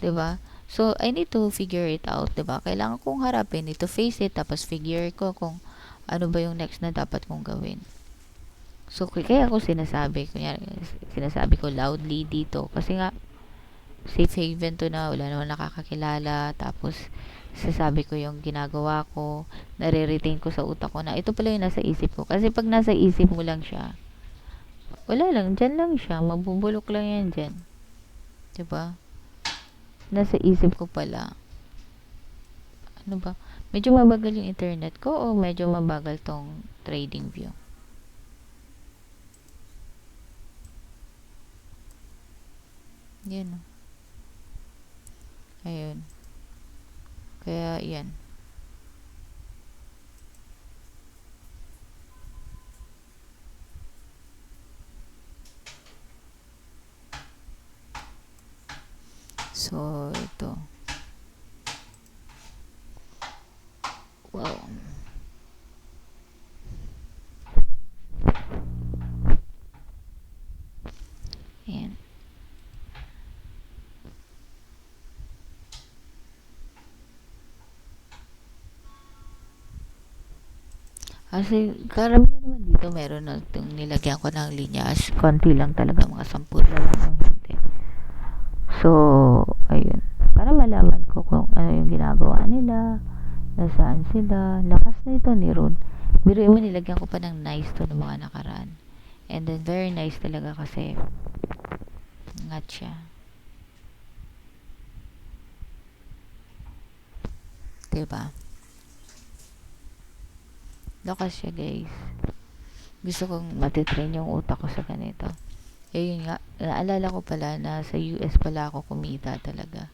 Speaker 1: 'Di ba? So, I need to figure it out, 'di ba? Kailangan kong harapin, need to face it, tapos figure ko kung ano ba yung next na dapat kong gawin. So, kaya ako sinasabi ko loudly dito. Kasi nga, safe haven to na, wala naman nakakakilala. Tapos, sasabi ko yung ginagawa ko, nare-retain ko sa utak ko na ito pala yung nasa isip ko. Kasi pag nasa isip mo lang siya, wala lang, dyan lang siya, mabubulok lang yan dyan. Diba? Nasa isip ko pala. Ano ba? Medyo mabagal yung internet ko o medyo mabagal tong trading view? Yan. Ayun. Kaya, yan. So, ito. Wow. Ayan. Kasi, karamihan naman dito, meron na itong nilagyan ko ng linyas. Konti lang talaga, mga 10 na lang ang hindi. So, ayun. Para malaman ko kung ano yung ginagawa nila, nasaan sila. Lakas na ito ni Ron. Biruin mo, nilagyan ko pa ng nice to ng mga nakaraan. And then, very nice talaga kasi ngat siya. Diba? Lakas siya, guys. Gusto kong matitrain yung utak ko sa ganito. Eh, yun nga. Naalala ko pala na sa US pala ako kumita talaga.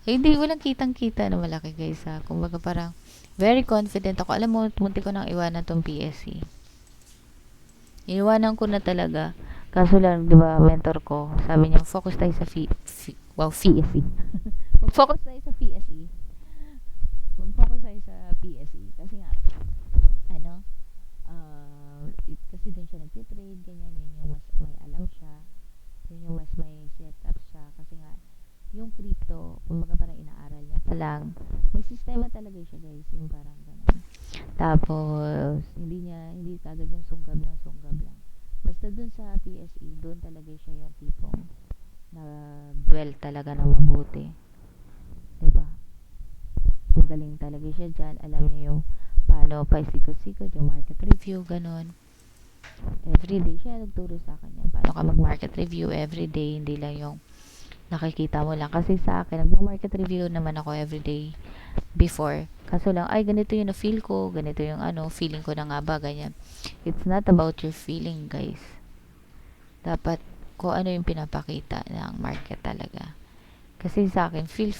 Speaker 1: Eh, hindi, walang kitang-kita na malaki, guys, ha. Kumbaga parang, very confident ako. Alam mo, munti ko nang iwanan tong PSE. Iniwanan ko na talaga. Kaso lang, di ba, mentor ko, sabi niya, focus tayo sa PSE. Mag-focus tayo sa PSE. Mag-focus tayo sa PSE. Kasi nga, ano, kasi doon siya nagtitrade, ganyan, yun yung mas may alam siya. Yun yung mas may setup siya. Kasi nga, yung crypto, kumbaga parang inaaral niya pa lang. May sistema talaga siya, guys, yung parang ganun. Tapos, hindi kagad yung sunggab lang. Basta dun sa PSE, dun talaga siya yung tipong na-dwell talaga na mabuti. Diba? Magaling talaga siya dyan. Alam niya yung paano pasikot-sikot, yung market review, ganun. Everyday siya nagturo sa akin yan. Paano ka mag-market review everyday, hindi lang yung nakikita mo lang. Kasi sa akin, nag-market review naman ako everyday before. Kaso lang, ay, ganito yung na-feel ko, ganito yung feeling ko na nga ba, ganyan. It's not about your feeling, guys. Dapat kung ano yung pinapakita ng market talaga. Kasi sa akin, feel,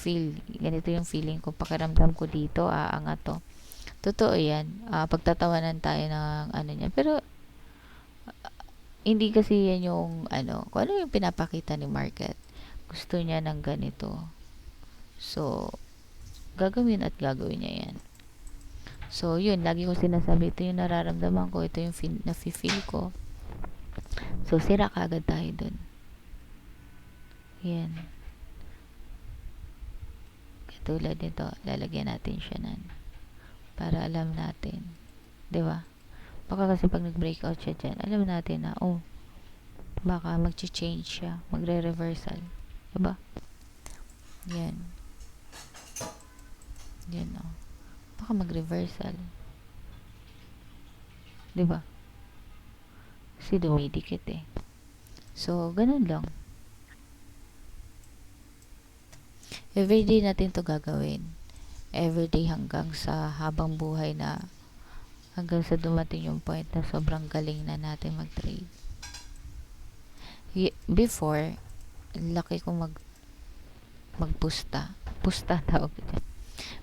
Speaker 1: ganito yung feeling ko, pakiramdam ko dito, aangat to. Totoo yan. Pagtatawanan tayo ng niya. Pero, hindi kasi yan yung, kung ano yung pinapakita ni market. Gusto niya ng ganito. So, gagawin niya yan. So, yun, lagi ko sinasabi, ito yung nararamdaman ko, ito yung nafe-feel ko. So, sira kagad tayo dun. Yan. Katulad nito, lalagyan natin siya para alam natin. Diba? Baka kasi pag nag-breakout siya dyan, alam natin na, baka mag-change siya, magre-reversal. Diba? Yan. Yan, baka mag-reversal. Diba? Kasi dumidikit eh. So, ganun lang. Everyday natin to gagawin. Everyday hanggang sa habang buhay na hanggang sa dumating yung point na sobrang galing na natin mag-trade. Before, laki ko magpusta. Pusta tawag ko dyan.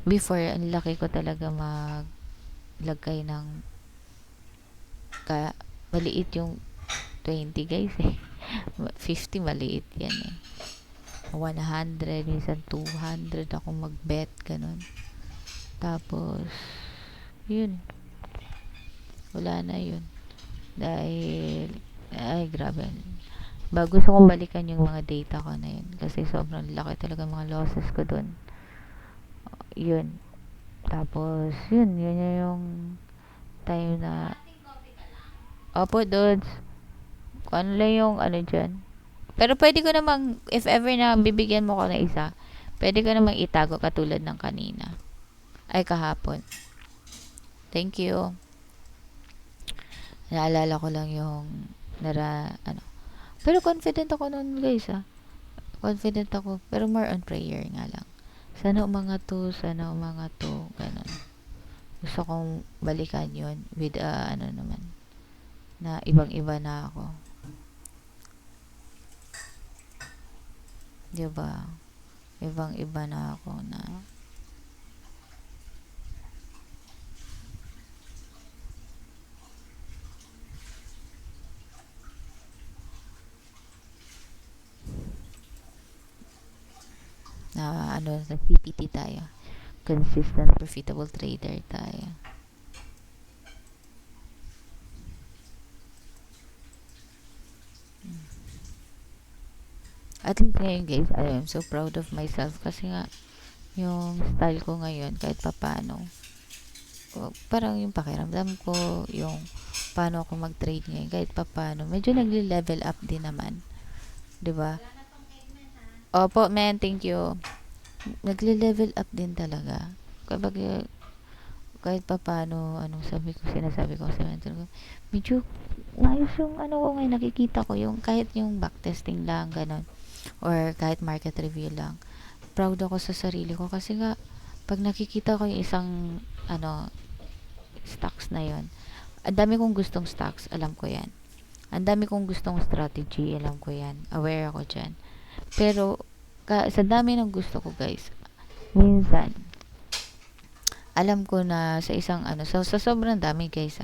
Speaker 1: Before, ang laki ko talaga maglagay ng maliit yung 20, guys eh. 50 maliit yan eh. 100, minsan 200 ako mag-bet, ganun. Tapos, yun. Wala na yun. Dahil, ay, grabe. Gusto kong balikan yung mga data ko na yun. Kasi sobrang laki talaga mga losses ko dun. Yun. Tapos, yun yung time na,
Speaker 2: Ating coffee ka lang.
Speaker 1: opo, Dods, kung ano lang yung ano dyan. Pero pwede ko namang, if ever na bibigyan mo ko ng isa, pwede ko namang itago katulad ng kanina. Ay, kahapon. Thank you. Naalala ko lang yung, ano. Pero confident ako noon, guys, ah. Confident ako, pero more on prayer nga lang. Sana umangat to, sana umangat to, ganun. Gusto kong balikan yon with, ano naman, na ibang-iba na ako. Diba? Ibang-iba na ako na ano, na CPT tayo. Consistent, profitable trader tayo. At least ngayon, guys, I am so proud of myself kasi nga, yung style ko ngayon, kahit papano, parang yung pakiramdam ko, yung paano ako mag-trade ngayon, kahit papano, medyo nagli-level up din naman. 'Di ba?
Speaker 2: Wala na tong eggman ha.
Speaker 1: Opo, man, thank you. Nagle-level up din talaga. Kapag kahit papano, anong sinasabi ko sa mentor ko, medyo ayos yung ano ko ngayon, nakikita ko yung kahit yung backtesting lang, ganun. Or kahit market review lang. Proud ako sa sarili ko kasi nga, pag nakikita ko yung isang, ano, stocks na yon, ang dami kong gustong stocks, alam ko yan. Ang dami kong gustong strategy, alam ko yan. Aware ako dyan. Pero, sa dami ng gusto ko, guys, minsan, alam ko na sa isang ano, sa sobrang dami, guys,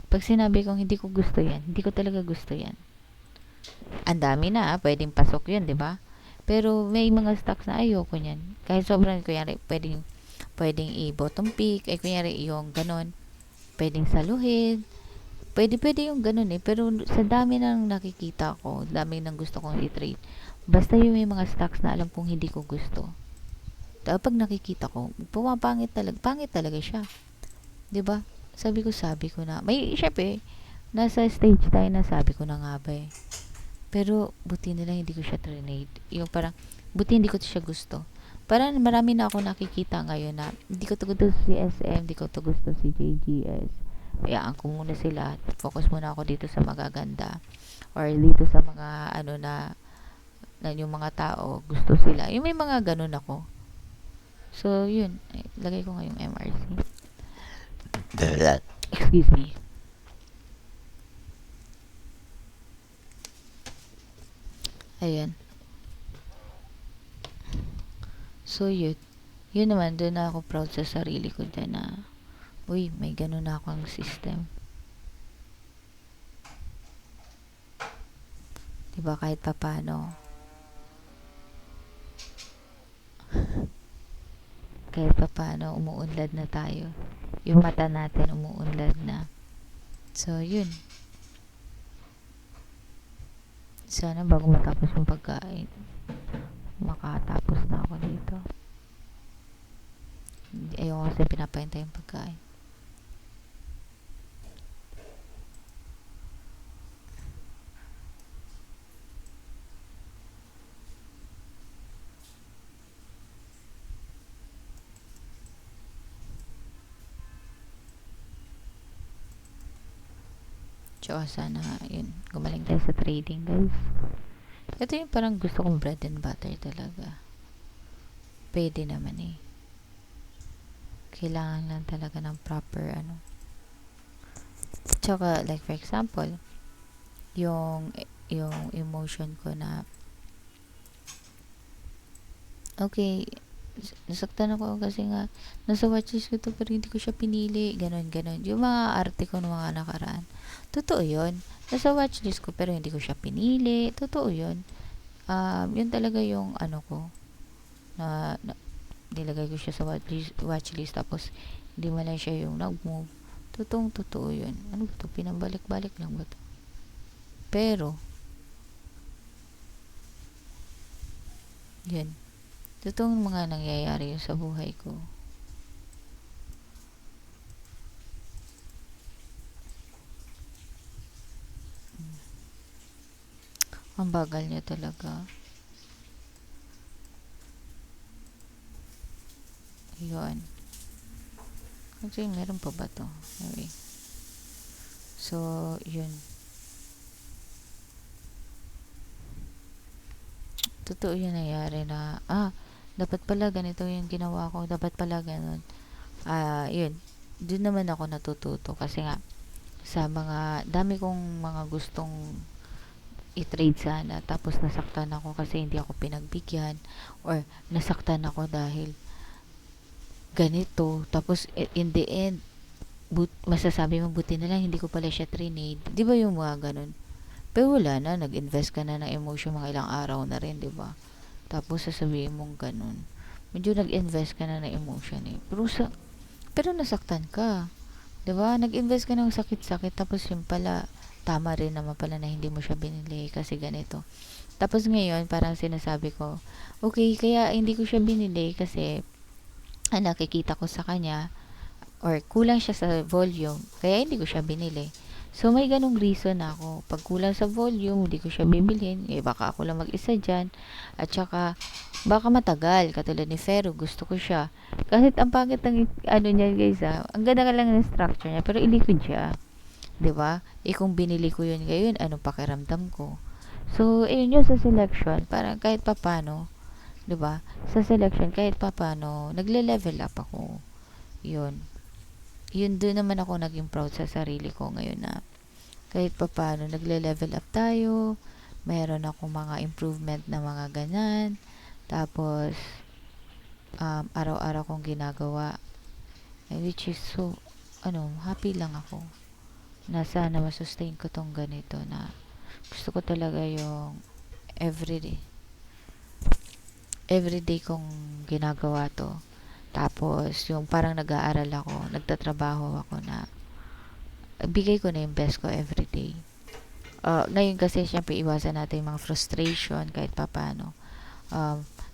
Speaker 1: pag sinabi kong hindi ko gusto yan, hindi ko talaga gusto yan. Ang dami na, pwedeng pasok yun, di ba? Pero may mga stocks na ayoko niyan. Kahit sobrang, kunyari, pwedeng i-bottom pick, ay kunyari yung ganon, pwedeng saluhin, pwede yung ganun eh. Pero sa dami ng nakikita ko, dami ng gusto kong i-trade, basta yung may mga stocks na alam kong hindi ko gusto. Pag nakikita ko, pangit talaga siya. 'Di ba? Sabi ko na, may syempre, nasa stage tayo na sabi ko na nga ba eh. Pero buti na lang hindi ko siya trade. Yung parang buti hindi ko siya gusto. Parang marami na ako nakikita ngayon na hindi ko to gusto si SM, hindi ko to gusto si JGS. Hayaan ko muna sila. Focus muna ako dito sa magaganda. Or dito sa mga ano na yung mga tao gusto sila. Yung may mga ganun ako. So, yun. Lagay ko ngayong MRC. Excuse me. Ayan. So, yun. Yun naman, doon na ako proud sa sarili ko dyan na, uy, may ganun na akong system. Diba, kahit papano. Kahit papano, umuunlad na tayo. Yung mata natin, umuunlad na. So, yun. Sana bago matapos yung pagkain, makatapos na ako dito. Ayoko kasi pinapahintay yung pagkain. Tsaka sana, yun, gumaling tayo sa trading, guys. Ito yung parang gusto kong bread and butter talaga. Pwede naman eh. Kailangan lang talaga ng proper ano. Tsaka, like for example, yung emotion ko na okay, nasaktan ako kasi nga nasa watchlist ko to pero hindi ko siya pinili, ganon. Yung mga arte ko ng mga nakaraan, totoo yun. Nasa watchlist ko pero hindi ko siya pinili, totoo yun. Yun talaga yung ano ko na nilagay ko siya sa watchlist tapos hindi man lang siya yung nag-move. Totoo yun. Ano ba to? Pinabalik-balik lang ba to? Pero yun, totoong mga nangyayari yun sa buhay ko. Ang bagal niya talaga. Yun. Kasi meron pa ba to? Anyway. So, yun. Totoo yung nangyari na, dapat pala ganito yung ginawa ko. Dapat pala ganun. Yun. Doon naman ako natututo. Kasi nga, sa mga, dami kong mga gustong i-trade sana. Tapos nasaktan ako kasi hindi ako pinagbigyan. Or nasaktan ako dahil ganito. Tapos in the end, masasabi mo buti na lang hindi ko pala siya trinade. Di ba yung mga ganun? Pero wala na, nag-invest ka na ng emotion mga ilang araw na rin, di ba? Tapos sasabihin mong ganun. Medyo nag-invest ka na ng emotion eh. Pero nasaktan ka. Di ba? Nag-invest ka ng sakit-sakit tapos yung pala, tama rin naman pala na hindi mo siya binili kasi ganito. Tapos ngayon, parang sinasabi ko, okay, kaya hindi ko siya binili kasi nakikita ko sa kanya or kulang siya sa volume, kaya hindi ko siya binili. So, may ganong reason ako. Pag kulang sa volume, hindi ko siya bibilhin. Baka ako lang mag-isa dyan. At saka, baka matagal. Katulad ni Fero, gusto ko siya. Kahit ang pangit ng, niya guys, ang ganda ka lang ng structure niya, pero ilikod siya. 'Di ba? Kung binili ko yun ngayon, anong pakiramdam ko? So, ayun yun sa selection. Parang kahit papano, 'di ba? Sa selection, kahit papano, nagle-level up ako. Yun. Yun doon naman ako naging proud sa sarili ko ngayon na kahit papano nagle-level up tayo, mayroon ako mga improvement na mga ganyan, tapos araw-araw kong ginagawa, which is so, happy lang ako na sana masustain ko tong ganito na gusto ko talaga yung everyday everyday kong ginagawa to. Tapos yung parang nag-aaral ako, nagtatrabaho ako na bigay ko na yung best ko everyday. Ngayon kasi syempre iwasan natin yung mga frustration kahit papano.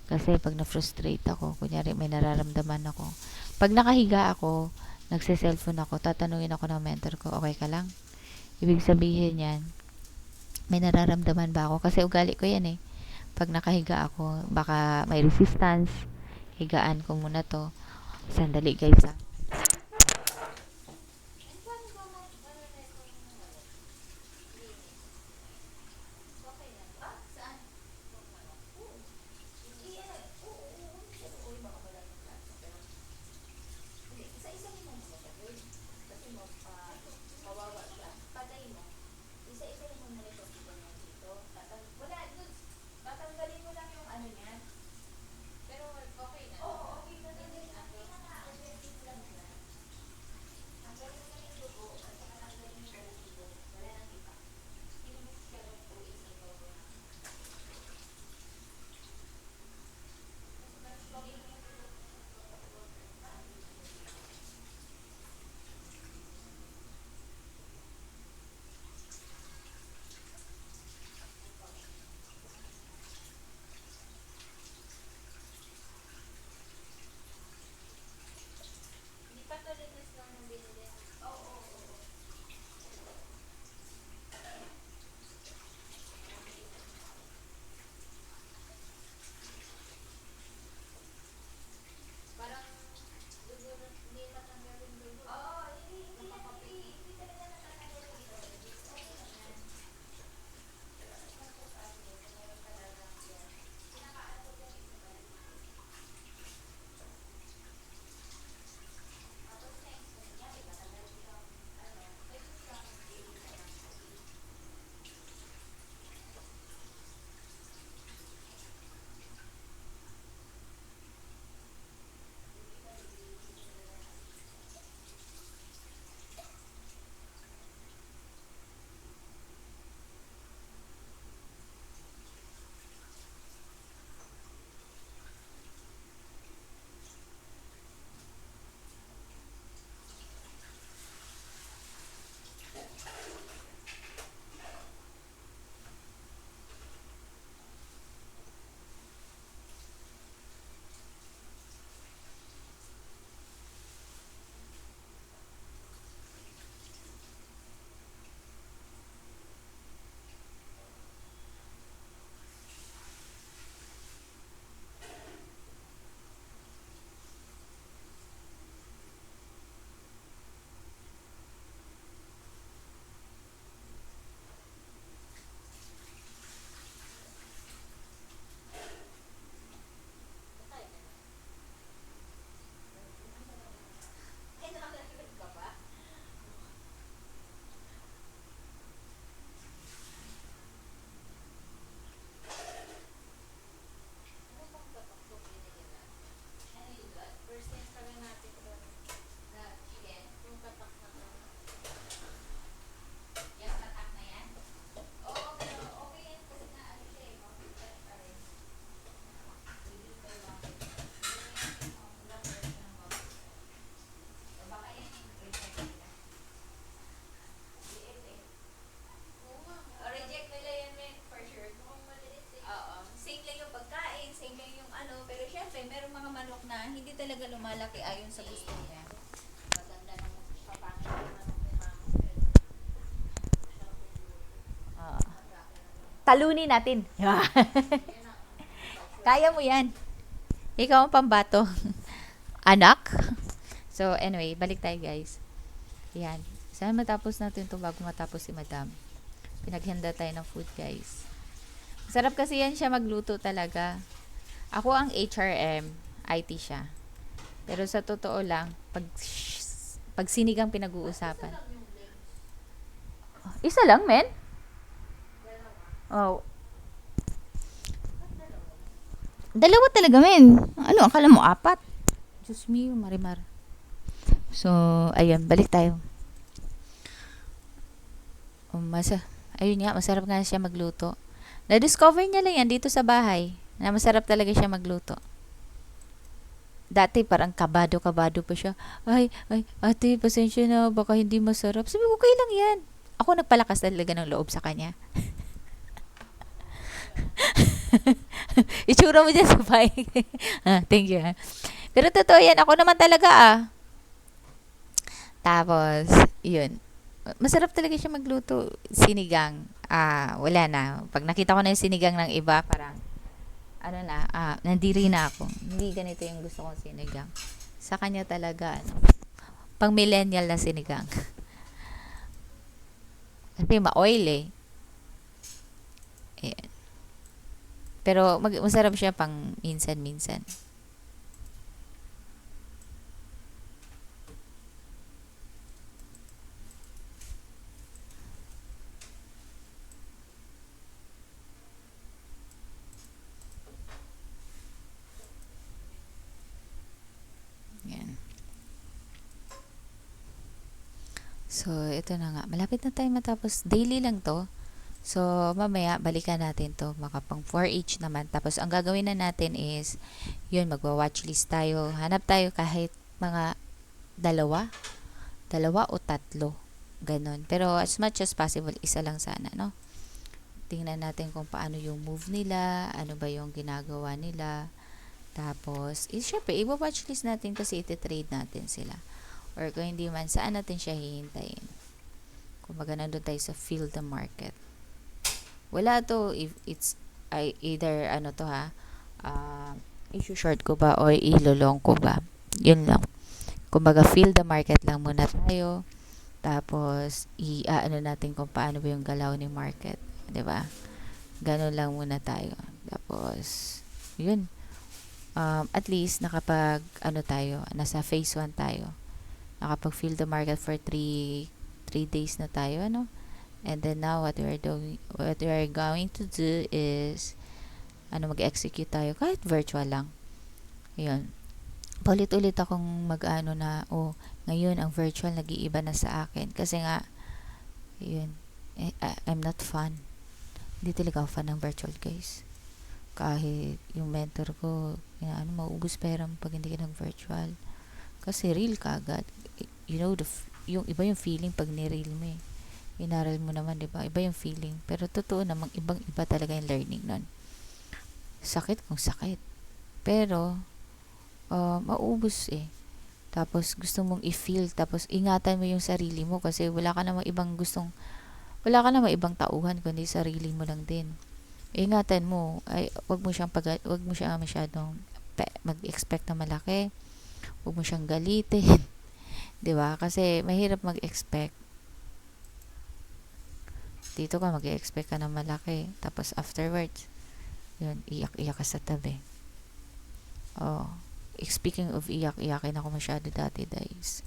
Speaker 1: Kasi pag na-frustrate ako, kunyari may nararamdaman ako, pag nakahiga ako, nagse-cellphone ako, tatanungin ako ng mentor ko, okay ka lang? Ibig sabihin yan, may nararamdaman ba ako? Kasi ugali ko yan eh. Pag nakahiga ako, baka may resistance, higaan ko muna to. Sandali guys ha.
Speaker 2: And paano ba ano na itong linis? Okay na to? Saan? Oo. Uy, baka wala yung plato. Pero, hindi, isa-isahin mo muna siya, girl. Kasi kawawa siya. Patay mo. Isa-isahin mo muna siya dito. Wala, dun. Tatanggalin mo lang yung ano niya. Pero, okay na. Oo, okay na. Hindi, ang pinaka-aggressive lang na. Tanggalin mo lang yung dugo, at saka tanggalin mo yung dugo. Wala nang iba. Kinumus ka lang po isang bago. Hindi pa to linis lang ng binili. Oo. Parang dugo na, hindi natanggal yung dugo. Oo, hindi talaga natatanggal yung dugo. Okay lang yan. Pero as much as possible, kung meron talaga yan, kinakaano ko yung isa pa rin. Tapos next, kunyari, matagal siyang, pwede siyang daily na lang.
Speaker 1: hindi talaga lumalaki ayon sa gusto niya. Maganda ng papangit naman ng mukha mo. Oo. Talunin natin. Kaya mo yan. Ikaw ang pambato. Anak. So, anyway, balik tayo guys. Yan. Sana matapos natin ito bago matapos si Madam. Pinaghanda tayo ng food guys. Sarap kasi yan siya magluto talaga. Ako ang HRM, IT siya. Pero sa totoo lang, pag sinigang pinag-uusapan. Isa lang, men? Oh. Dalawa talaga, men. Ano, akala mo apat? Diyos me, marimar. So, ayun, balik tayo. Ayun nga, masarap nga siya magluto. Na-discover niya lang yan dito sa bahay. Na masarap talaga siya magluto. Dati parang kabado-kabado pa siya. Ay, ate, pasensya na, baka hindi masarap. Sabi ko, okay lang yan. Ako nagpalakas talaga ng loob sa kanya. Itsura mo dyan sa bahay. Thank you. Pero totoo yan, ako naman talaga Tapos, yun. Masarap talaga siya magluto. Sinigang. Wala na. Pag nakita ko na yung sinigang ng iba, parang, nandiri na ako. Hindi ganito yung gusto kong sinigang. Sa kanya talaga, pang millennial na sinigang. Kasi ma-oil Ayan. Pero, masarap siya pang minsan-minsan. Yan. So, ito na nga. Malapit na tayo matapos. Daily lang to. So, mamaya, balikan natin to. Makapang 4H naman. Tapos, ang gagawin na natin is, yun, magwa-watchlist tayo. Hanap tayo kahit mga dalawa o tatlo. Ganon. Pero, as much as possible, isa lang sana, no? Tingnan natin kung paano yung move nila, ano ba yung ginagawa nila. Tapos, syempre, i-watchlist natin kasi iti-trade natin sila. Or kung hindi man, saan natin siya hihintayin? Kung nandun tayo sa field the market. Wala to, if it's either issue short ko ba or ilolong ko ba. Yun lang. Kumbaga, field the market lang muna tayo. Tapos, natin kung paano ba yung galaw ni market. 'Di ba? Ganun lang muna tayo. Tapos, yun. At least, tayo, nasa phase 1 tayo. Nakapag-field the market for 3 days na tayo, And then now, what we are going to do is, mag-execute tayo, kahit virtual lang. Yun. Paulit-ulit akong ngayon, ang virtual nag-iiba na sa akin. Kasi nga, yun, I'm not fan. Hindi talaga ako fan ng virtual, guys. Kahit yung mentor ko, maubos pera pag hindi ka nag-virtual. Kasi real ka agad. You know, yung iba yung feeling pag ni-real mo Inaral mo naman, di ba? Iba yung feeling. Pero totoo namang ibang-iba talaga yung learning nun. Sakit kung sakit. Pero, maubos Tapos, gusto mong i-feel. Tapos, ingatan mo yung sarili mo kasi wala ka namang ibang tauhan kundi sarili mo lang din. Ingatan mo. Wag mo siyang masyadong mag-expect na malaki. Wag mo siyang galitin. 'Di ba? Kasi mahirap mag-expect. Dito ka mag-expect ka na malaki. Tapos afterwards, yun, iyak-iyak ka sa tabi. Speaking of iyak-iyakin ako masyado dati, guys.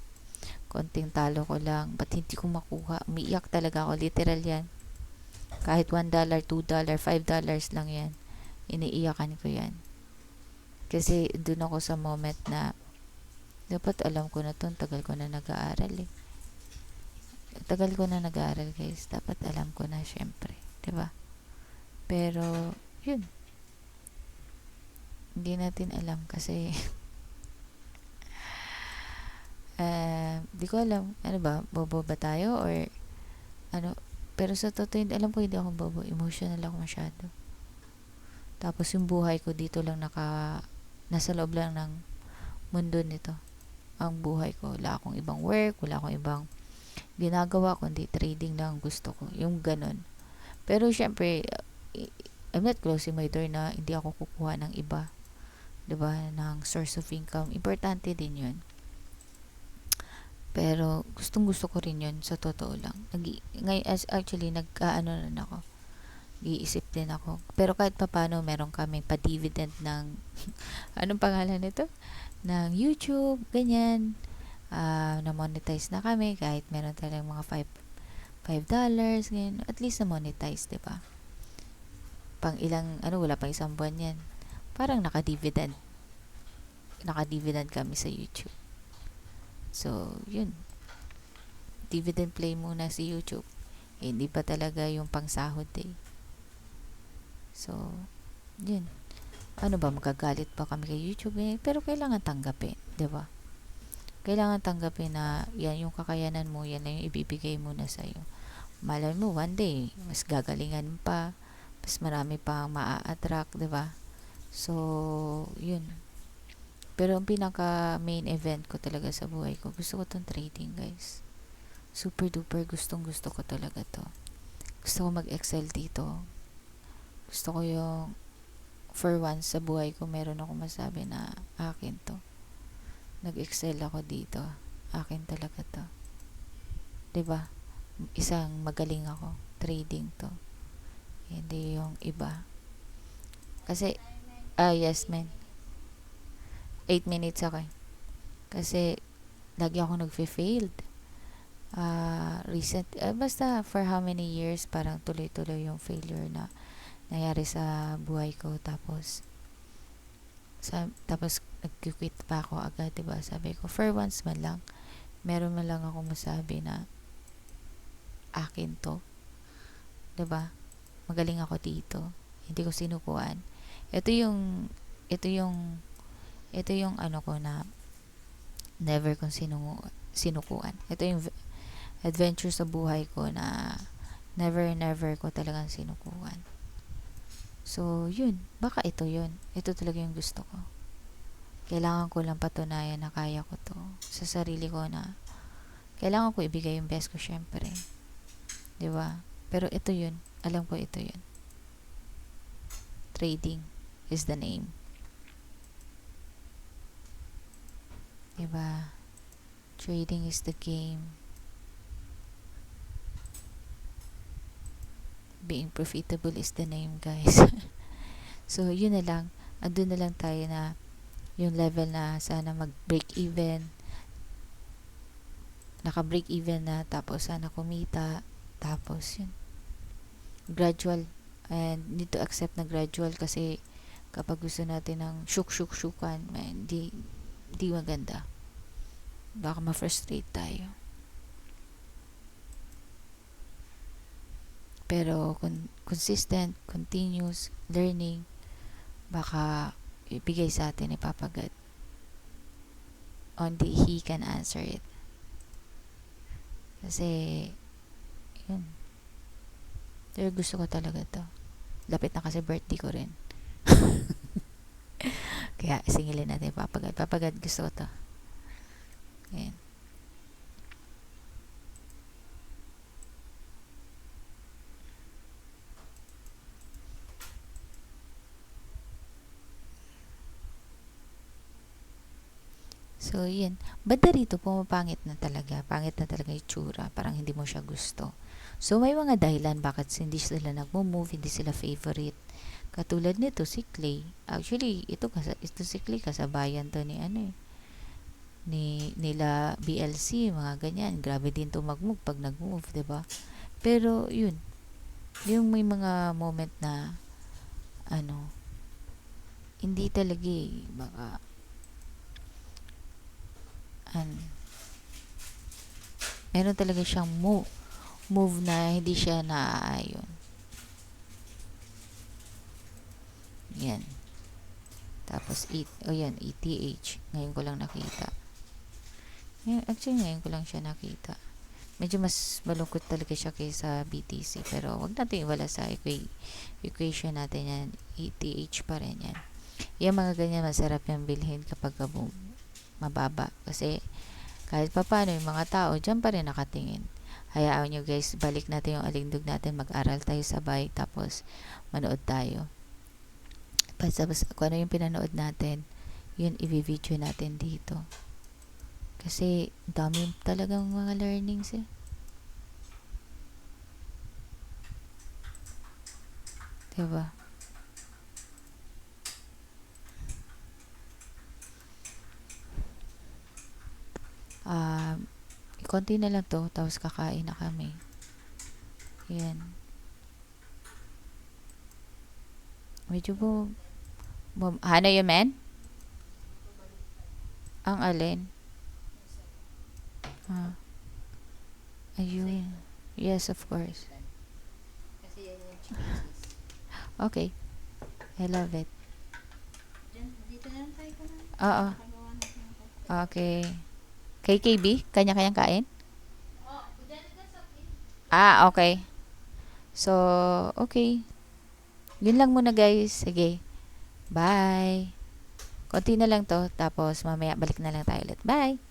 Speaker 1: Konting talo ko lang. Ba't hindi ko makuha? Umiiyak talaga ako. Literal yan. Kahit $1, $2, $5 lang yan. Iniiyakan ko yan. Kasi dun ako sa moment na dapat alam ko na to. Tagal ko na nag-aaral guys. Dapat alam ko na, syempre. Diba? Pero, yun. Hindi natin alam kasi di ko alam. Ano ba? Bobo ba tayo? Or ano? Pero sa totoo, alam ko hindi ako bobo. Emotional ako masyado. Tapos yung buhay ko dito lang nasa loob lang ng mundo nito. Ang buhay ko. Wala akong ibang work, wala akong ibang ginagawa, kundi trading lang ang gusto ko. Yung ganun. Pero syempre, I'm not closing my door na hindi ako kukuha ng iba. 'Di ba? Ng source of income. Importante din yun. Pero gustong gusto ko rin yun sa totoo lang. Actually, nag-ano rin ako. Iisip din ako. Pero kahit papaano, meron kaming pa-dividend ng, anong pangalan nito? Ng YouTube, ganyan. Na-monetize na kami kahit meron talagang mga $5, ganyan. At least na-monetize, diba? Pang ilang, wala pang isang buwan yan. Parang naka-dividend. Naka-dividend kami sa YouTube. So, yun. Dividend play muna si YouTube. Hindi pa talaga yung pangsahod eh. So, yun. Ano ba, magagalit pa kami kay YouTube eh? Pero kailangan tanggapin, di ba? Kailangan tanggapin na yan yung kakayanan mo, yan na yung ibibigay mo na sa'yo. Malay mo, one day, mas gagalingan pa, mas marami pa maa-attract, di ba? So, yun. Pero ang pinaka main event ko talaga sa buhay ko, gusto ko tong trading, guys. Super duper gustong gusto ko talaga to. Gusto ko mag-excel dito. Gusto ko yung for once sa buhay ko meron ako masabi na akin to. Nag-excel ako dito. Akin talaga to. 'Di ba? Isang magaling ako. Trading to. Hindi yung iba. Kasi yes, man. 8 minutes ako. Kasi lagi ako nagfe-failed. Basta for how many years parang tuloy-tuloy yung failure na nangyari sa buhay ko. Tapos nag-quit pa ako agad, diba? Sabi ko, for once man lang, meron man lang ako masabi na akin to. Diba? Magaling ako dito. Hindi ko sinukuan. Ito yung ano ko na never kong sinukuan. Ito yung adventure sa buhay ko na never ko talagang sinukuan. So, yun. Baka ito yun. Ito talaga yung gusto ko. Kailangan ko lang patunayan na kaya ko to. Sa sarili ko na kailangan ko ibigay yung best ko, syempre. Diba? Pero ito yun. Alam ko ito yun. Trading is the name. Diba? Trading is the game. Being profitable is the name, guys. So, yun na lang. Andun na lang tayo na yung level na sana mag-break even. Naka-break even na. Tapos sana kumita. Tapos yun. Gradual. And need to accept na gradual kasi kapag gusto natin ng syuk-syuk-syukan, di maganda. Baka ma-frustrate tayo. Pero consistent, continuous learning, baka ibigay sa atin ipapagat. Only He can answer it. Kasi, yun. Pero gusto ko talaga to. Lapit na kasi birthday ko rin. Kaya, singilin natin ipapagat. Papagat, gusto ko to. Ayan. So, yun. Banda rito, pumapangit na talaga. Pangit na talaga yung tsura. Parang hindi mo siya gusto. So, may mga dahilan bakit hindi sila nagmo-move, hindi sila favorite. Katulad nito, si Clay. Actually, ito si Clay, kasabayan to nila BLC, mga ganyan. Grabe din to mag-move pag nag-move, 'di ba? Pero, yun. Yung may mga moment na, hindi talaga baka, meron talaga siyang move na hindi siya naaayon. Yan. Tapos, yan, ETH. Ngayon ko lang nakita. Actually, ngayon ko lang siya nakita. Medyo mas malungkot talaga siya kaysa BTC. Pero, wag natin iwala sa equation natin yan. ETH pa rin yan. Yung mga ganyan, masarap yung bilhin kapag mababa. Kasi kahit papaano yung mga tao dyan pa rin nakatingin. Hayaan nyo guys, balik natin yung alindog natin, mag-aral tayo sabay, tapos manood tayo. Tapos kung ano yung pinanood natin, yun i-video natin dito. Kasi dami talagang mga learnings eh. Diba? Konti na lang to, tapos kakain na kami. Yan. Medyo ano yun, men? Ang alin? Ah, ayun. Yes, of course.
Speaker 2: Kasi yan yung chicken cheese.
Speaker 1: Okay. I love it.
Speaker 2: Dito na lang tayo kumain.
Speaker 1: Oo.
Speaker 2: Nakagawa natin ng coffee.
Speaker 1: Okay. Kay KB, kanya-kanyang kain?
Speaker 2: Oh, dyan ka sa
Speaker 1: Okay. So, okay. Yun lang muna guys. Sige. Bye. Konti na lang to. Tapos mamaya balik na lang tayo ulit. Bye.